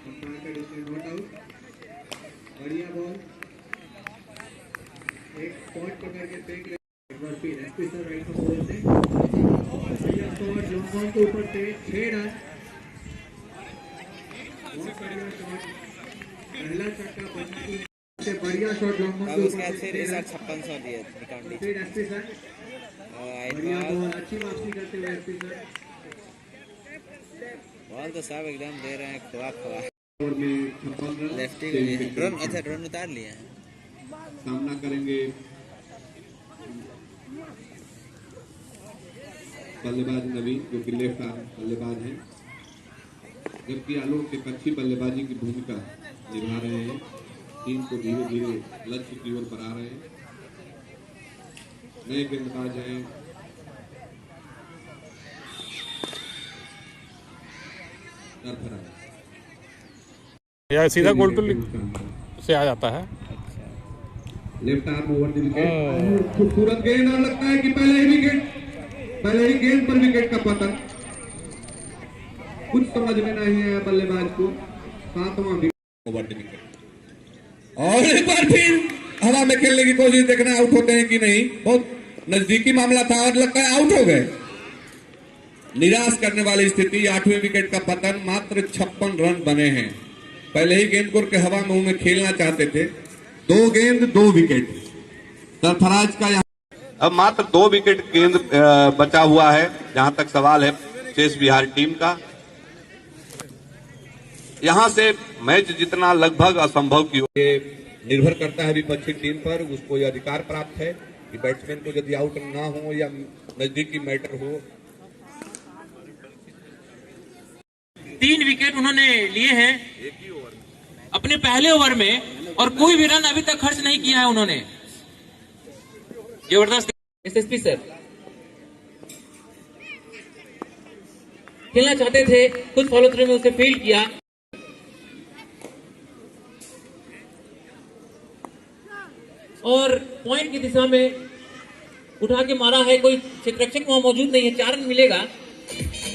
अंपायर का डिसीजन नॉट आउट। बढ़िया बॉल, एक स्पॉट पकड़ के फेंक ले। एक बार फिर एसपी सर राइट को बोल से बढ़िया शॉट लॉन्ग बॉल के ऊपर से 6 रन। बहुत बढ़िया शॉट, पहला छक्का पंचकुला से बढ़िया शॉट लॉन्ग बॉल के ऊपर से 6 रन। 5600 दिए निकाली फिर एसपी सर बढ़िया बॉल, अच्छी वापसी करते हुए एसपी सर। बॉल तो सब एकदम दे रहे हैं खुआ ओवर में 56 रन। लेफ्टी ड्रोन अच्छा ड्रोन उतार लिए हैं सामना करेंगे बल्लेबाज नवीन जो कि लेफ्ट आर्म बल्लेबाज हैं, जबकि आलोक एक अच्छी बल्लेबाजी की भूमिका निभा रहे हैं। टीम को धीरे धीरे लक्ष्य की ओर बढ़ा रहे हैं। नए गेंदबाज हैं सरफराज, या सीधा गोल पे से आ जाता है। Left arm over the wicket. खूबसूरत गेंद और लगता है कि पहले ही गेंद पर विकेट का पतन। कुछ समझ में नहीं आया बल्लेबाज को। 7वां विकेट ओवर द विकेट और एक बार फिर हवा में खेलने की कोशिश, देखना आउट होते हैं कि नहीं। बहुत नजदीकी मामला था और लगता है आउट हो गए। निराश करने वाली स्थिति। 8वें विकेट का पतन। मात्र 56 रन बने हैं। पहले ही गेंद को के हवा में खेलना चाहते थे। 2 गेंद 2 विकेट सरफराज का। अब मात्र 2 विकेट गेंद बचा हुआ है। जहां तक सवाल है शेष बिहार टीम का, यहां से मैच जीतना लगभग असंभव की ये निर्भर करता है विपक्षी टीम पर। उसको यह अधिकार प्राप्त है कि बैट्समैन को यदि आउट ना हो या नजदीकी मैटर हो। 3 विकेट उन्होंने लिए हैं अपने पहले ओवर में और कोई भी रन अभी तक खर्च नहीं किया है उन्होंने। जबरदस्त। एसएसपी सर खेलना चाहते थे, कुछ फॉलो थ्रू में उसे फील्ड किया और पॉइंट की दिशा में उठा के मारा है। कोई क्षेत्ररक्षक वहां मौजूद नहीं है। 4 रन मिलेगा।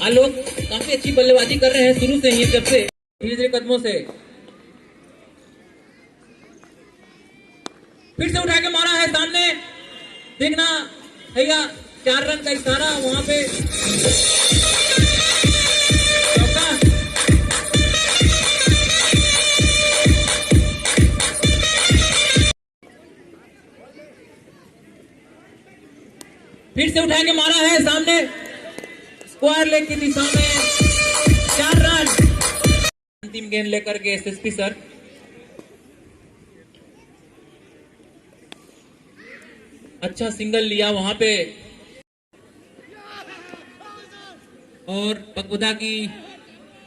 आलोक काफी अच्छी बल्लेबाजी कर रहे हैं शुरू से ही, जब से धीरे धीरे कदमों से। फिर से उठा के मारा है सामने, देखना भैया 4 रन का इशारा वहां पे। फिर से उठा के मारा है सामने, स्क्वायर लेग की दिशा में 4 रन। अंतिम गेंद लेकर के एसएसपी सर अच्छा सिंगल लिया वहां पे और पकवदा की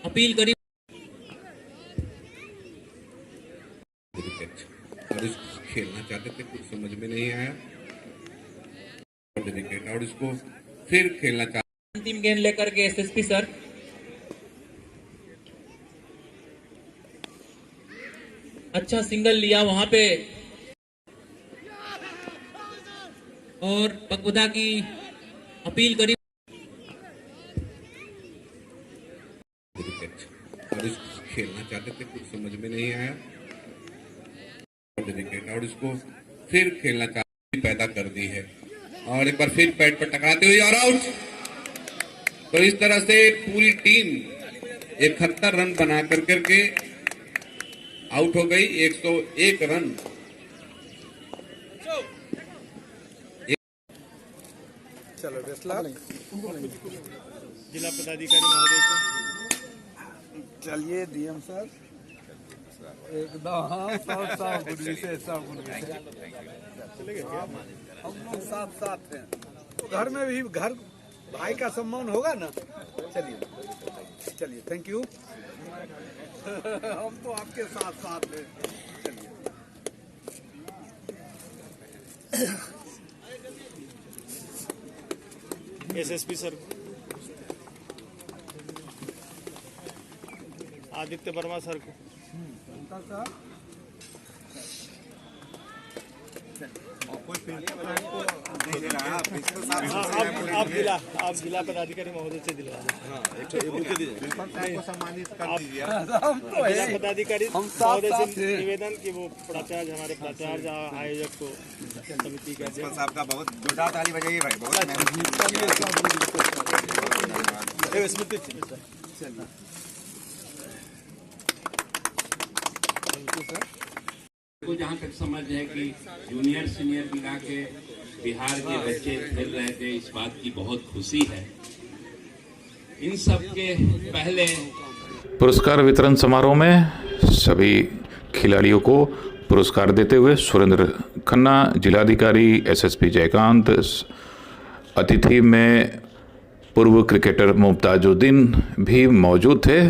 अपील करी। और इसको खेलना चाहते थे, कुछ समझ में नहीं आया। विकेट और इसको फिर खेलना चाहते। अंतिम गेंद लेकर के एसएसपी सर अच्छा सिंगल लिया वहां पे और पकवदा की अपील करी। विकेट और इसको खेलना चाहते थे, कुछ समझ में नहीं आया। विकेट और इसको फिर खेलना चाहते पैदा कर दी है और एक बार फिर पैड पर टकराते हुए और आउट। तो इस तरह से पूरी टीम 71 रन बना करके आउट हो गई। 101 रन। चलो फैसला जिला पदाधिकारी महोदय को चलिए डीएम सर एकदम। हाँ सब गुडवी से सब गुडवी से हम लोग साथ साथ हैं। घर में भी घर भाई का सम्मान होगा ना। चलिए चलिए थैंक यू। हम तो आपके साथ साथ हैं। चलिए SSP sir Aditya Verma sir को आप जिला पदाधिकारी महोदय से दिलवा जिला पदाधिकारी महोदय से निवेदन कि वो प्राचार्य हमारे प्राचार्य आयोजक को समिति का आपका बहुत जोरदार ताली बजाइए भाई। बहुत को जहाँ तक समझ है कि जूनियर सीनियर मिला के बिहार के बच्चे खेल रहे थे, इस बात की बहुत खुशी है। इन सब के पहले पुरस्कार वितरण समारोह में सभी खिलाड़ियों को पुरस्कार देते हुए सुरेंद्र खन्ना, जिलाधिकारी एसएसपी जयकांत, अतिथि में पूर्व क्रिकेटर मुमताजुद्दीन भी मौजूद थे।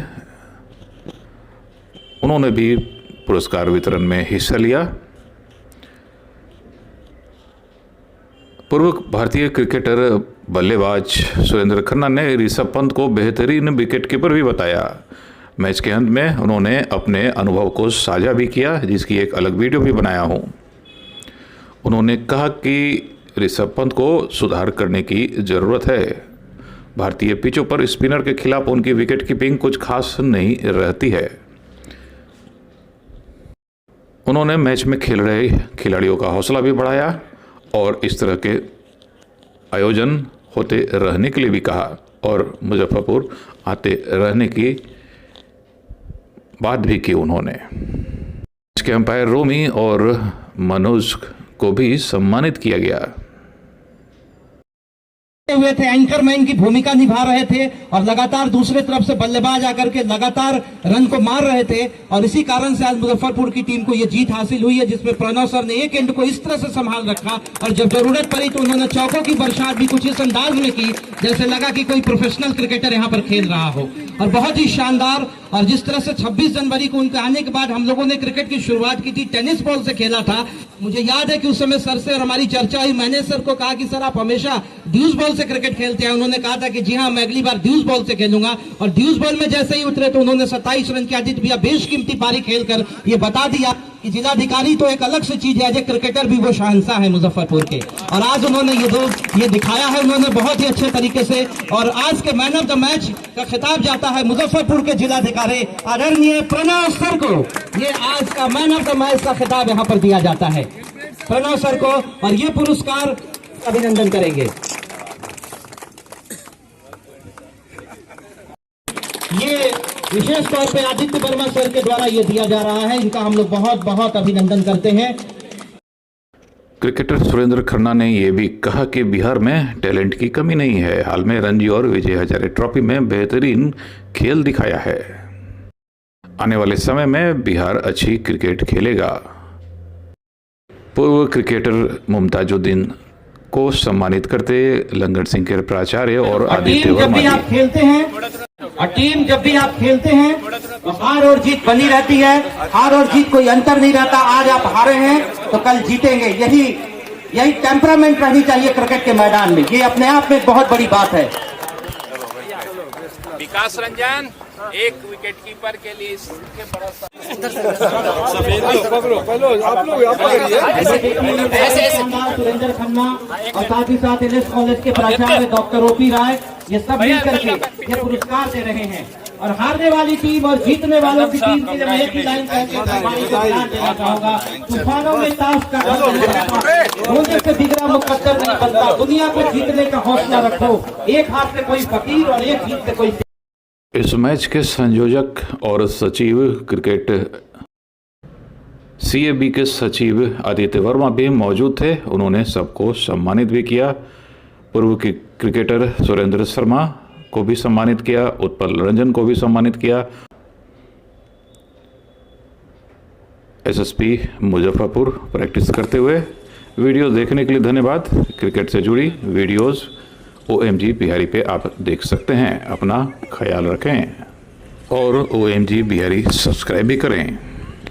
उन्होंने भी पुरस्कार वितरण में हिस्सा लिया। पूर्व भारतीय क्रिकेटर बल्लेबाज सुरेंद्र खन्ना ने ऋषभ पंत को बेहतरीन विकेटकीपर भी बताया। मैच के अंत में उन्होंने अपने अनुभव को साझा भी किया, जिसकी एक अलग वीडियो भी बनाया हूं। उन्होंने कहा कि ऋषभ पंत को सुधार करने की ज़रूरत है। भारतीय पिचों पर स्पिनर के खिलाफ उनकी विकेट कीपिंग कुछ खास नहीं रहती है। उन्होंने मैच में खेल रहे खिलाड़ियों का हौसला भी बढ़ाया और इस तरह के आयोजन होते रहने के लिए भी कहा और मुजफ्फरपुर आते रहने की बात भी की उन्होंने। इसके अंपायर रोमी और मनोज को भी सम्मानित किया गया। हुए थे, एंकरमैन की भूमिका निभा रहे थे और लगातार दूसरे तरफ से बल्लेबाज आकर के लगातार रन को मार रहे थे और इसी कारण से आज मुजफ्फरपुर की टीम को यह जीत हासिल हुई है, जिसमें प्रणव सर ने एक एंड को इस तरह से संभाल रखा और जब जरूरत पड़ी तो उन्होंने चौकों की बरसात भी कुछ इस अंदाज में की जैसे लगा कि कोई प्रोफेशनल क्रिकेटर यहाँ पर खेल रहा हो। और बहुत ही शानदार, और जिस तरह से 26 जनवरी को उनके आने के बाद हम लोगों ने क्रिकेट की शुरुआत की थी, टेनिस बॉल से खेला था। मुझे याद है कि उस समय सर से और हमारी चर्चा हुई। मैंने सर को कहा कि सर आप हमेशा ड्यूस बॉल से क्रिकेट खेलते हैं। उन्होंने कहा था कि जी हाँ, मैं अगली बार ड्यूस बॉल से खेलूंगा। और ड्यूस बॉल में जैसे ही उतरे तो उन्होंने 27 रन की आदित्य भैया बेशकीमती पारी खेलकर ये बता दिया कि जिलाधिकारी तो एक अलग से चीज है, क्रिकेटर भी वो शहंशाह है मुजफ्फरपुर के। और आज उन्होंने ये दिखाया है उन्होंने बहुत ही अच्छे तरीके से। और आज के मैन ऑफ द मैच का खिताब जाता है मुजफ्फरपुर के जिलाधिकारी आदरणीय प्रणव सर को। ये आज का मैन ऑफ द मैच का खिताब यहाँ पर दिया जाता है प्रणव सर को, और ये पुरस्कार अभिनंदन करेंगे। ये विशेष तौर पे आदित्य वर्मा सर के द्वारा ये दिया जा रहा है, इनका हम लोग बहुत बहुत अभिनंदन करते हैं। क्रिकेटर सुरेंद्र खन्ना ने यह भी कहा कि बिहार में टैलेंट की कमी नहीं है। हाल में रणजी और विजय हजारे ट्रॉफी में बेहतरीन खेल दिखाया है। आने वाले समय में बिहार अच्छी क्रिकेट खेलेगा। पूर्व क्रिकेटर मुमताजुद्दीन को सम्मानित करते लंगड़ सिंह के प्राचार्य और आदित्य वर्मा जी। आप खेलते हैं और टीम जब भी आप खेलते हैं तो हार और जीत बनी रहती है। हार और जीत कोई अंतर नहीं रहता। आज आप हारे हैं तो कल जीतेंगे। यही टेम्परामेंट रहनी चाहिए क्रिकेट के मैदान में। ये अपने आप में बहुत बड़ी बात है। विकास रंजन एक विकेट कीपर के लिए सुरेंद्र खन्ना और साथ ही साथ एलएस कॉलेज के प्राचार्य डॉक्टर ओपी राय, ये सब मिलकर के ये पुरस्कार दे रहे हैं। और हारने वाली टीम और जीतने वालों की टीम के लिए मैं एक ही लाइन देना चाहूंगा, तूफानों में ताश का होने से बिगड़ा मुकद्दर नहीं बनता। दुनिया को जीतने का हौसला रखो। एक हाथ से कोई फकीर और एक जीत से कोई। इस मैच के संयोजक और सचिव क्रिकेट CAB के सचिव आदित्य वर्मा भी मौजूद थे। उन्होंने सबको सम्मानित भी किया। पूर्व क्रिकेटर सुरेंद्र शर्मा को भी सम्मानित किया, उत्पल रंजन को भी सम्मानित किया। SSP मुजफ्फरपुर प्रैक्टिस करते हुए। वीडियो देखने के लिए धन्यवाद। क्रिकेट से जुड़ी वीडियोस OMG बिहारी पे आप देख सकते हैं। अपना ख्याल रखें और OMG बिहारी सब्सक्राइब भी करें।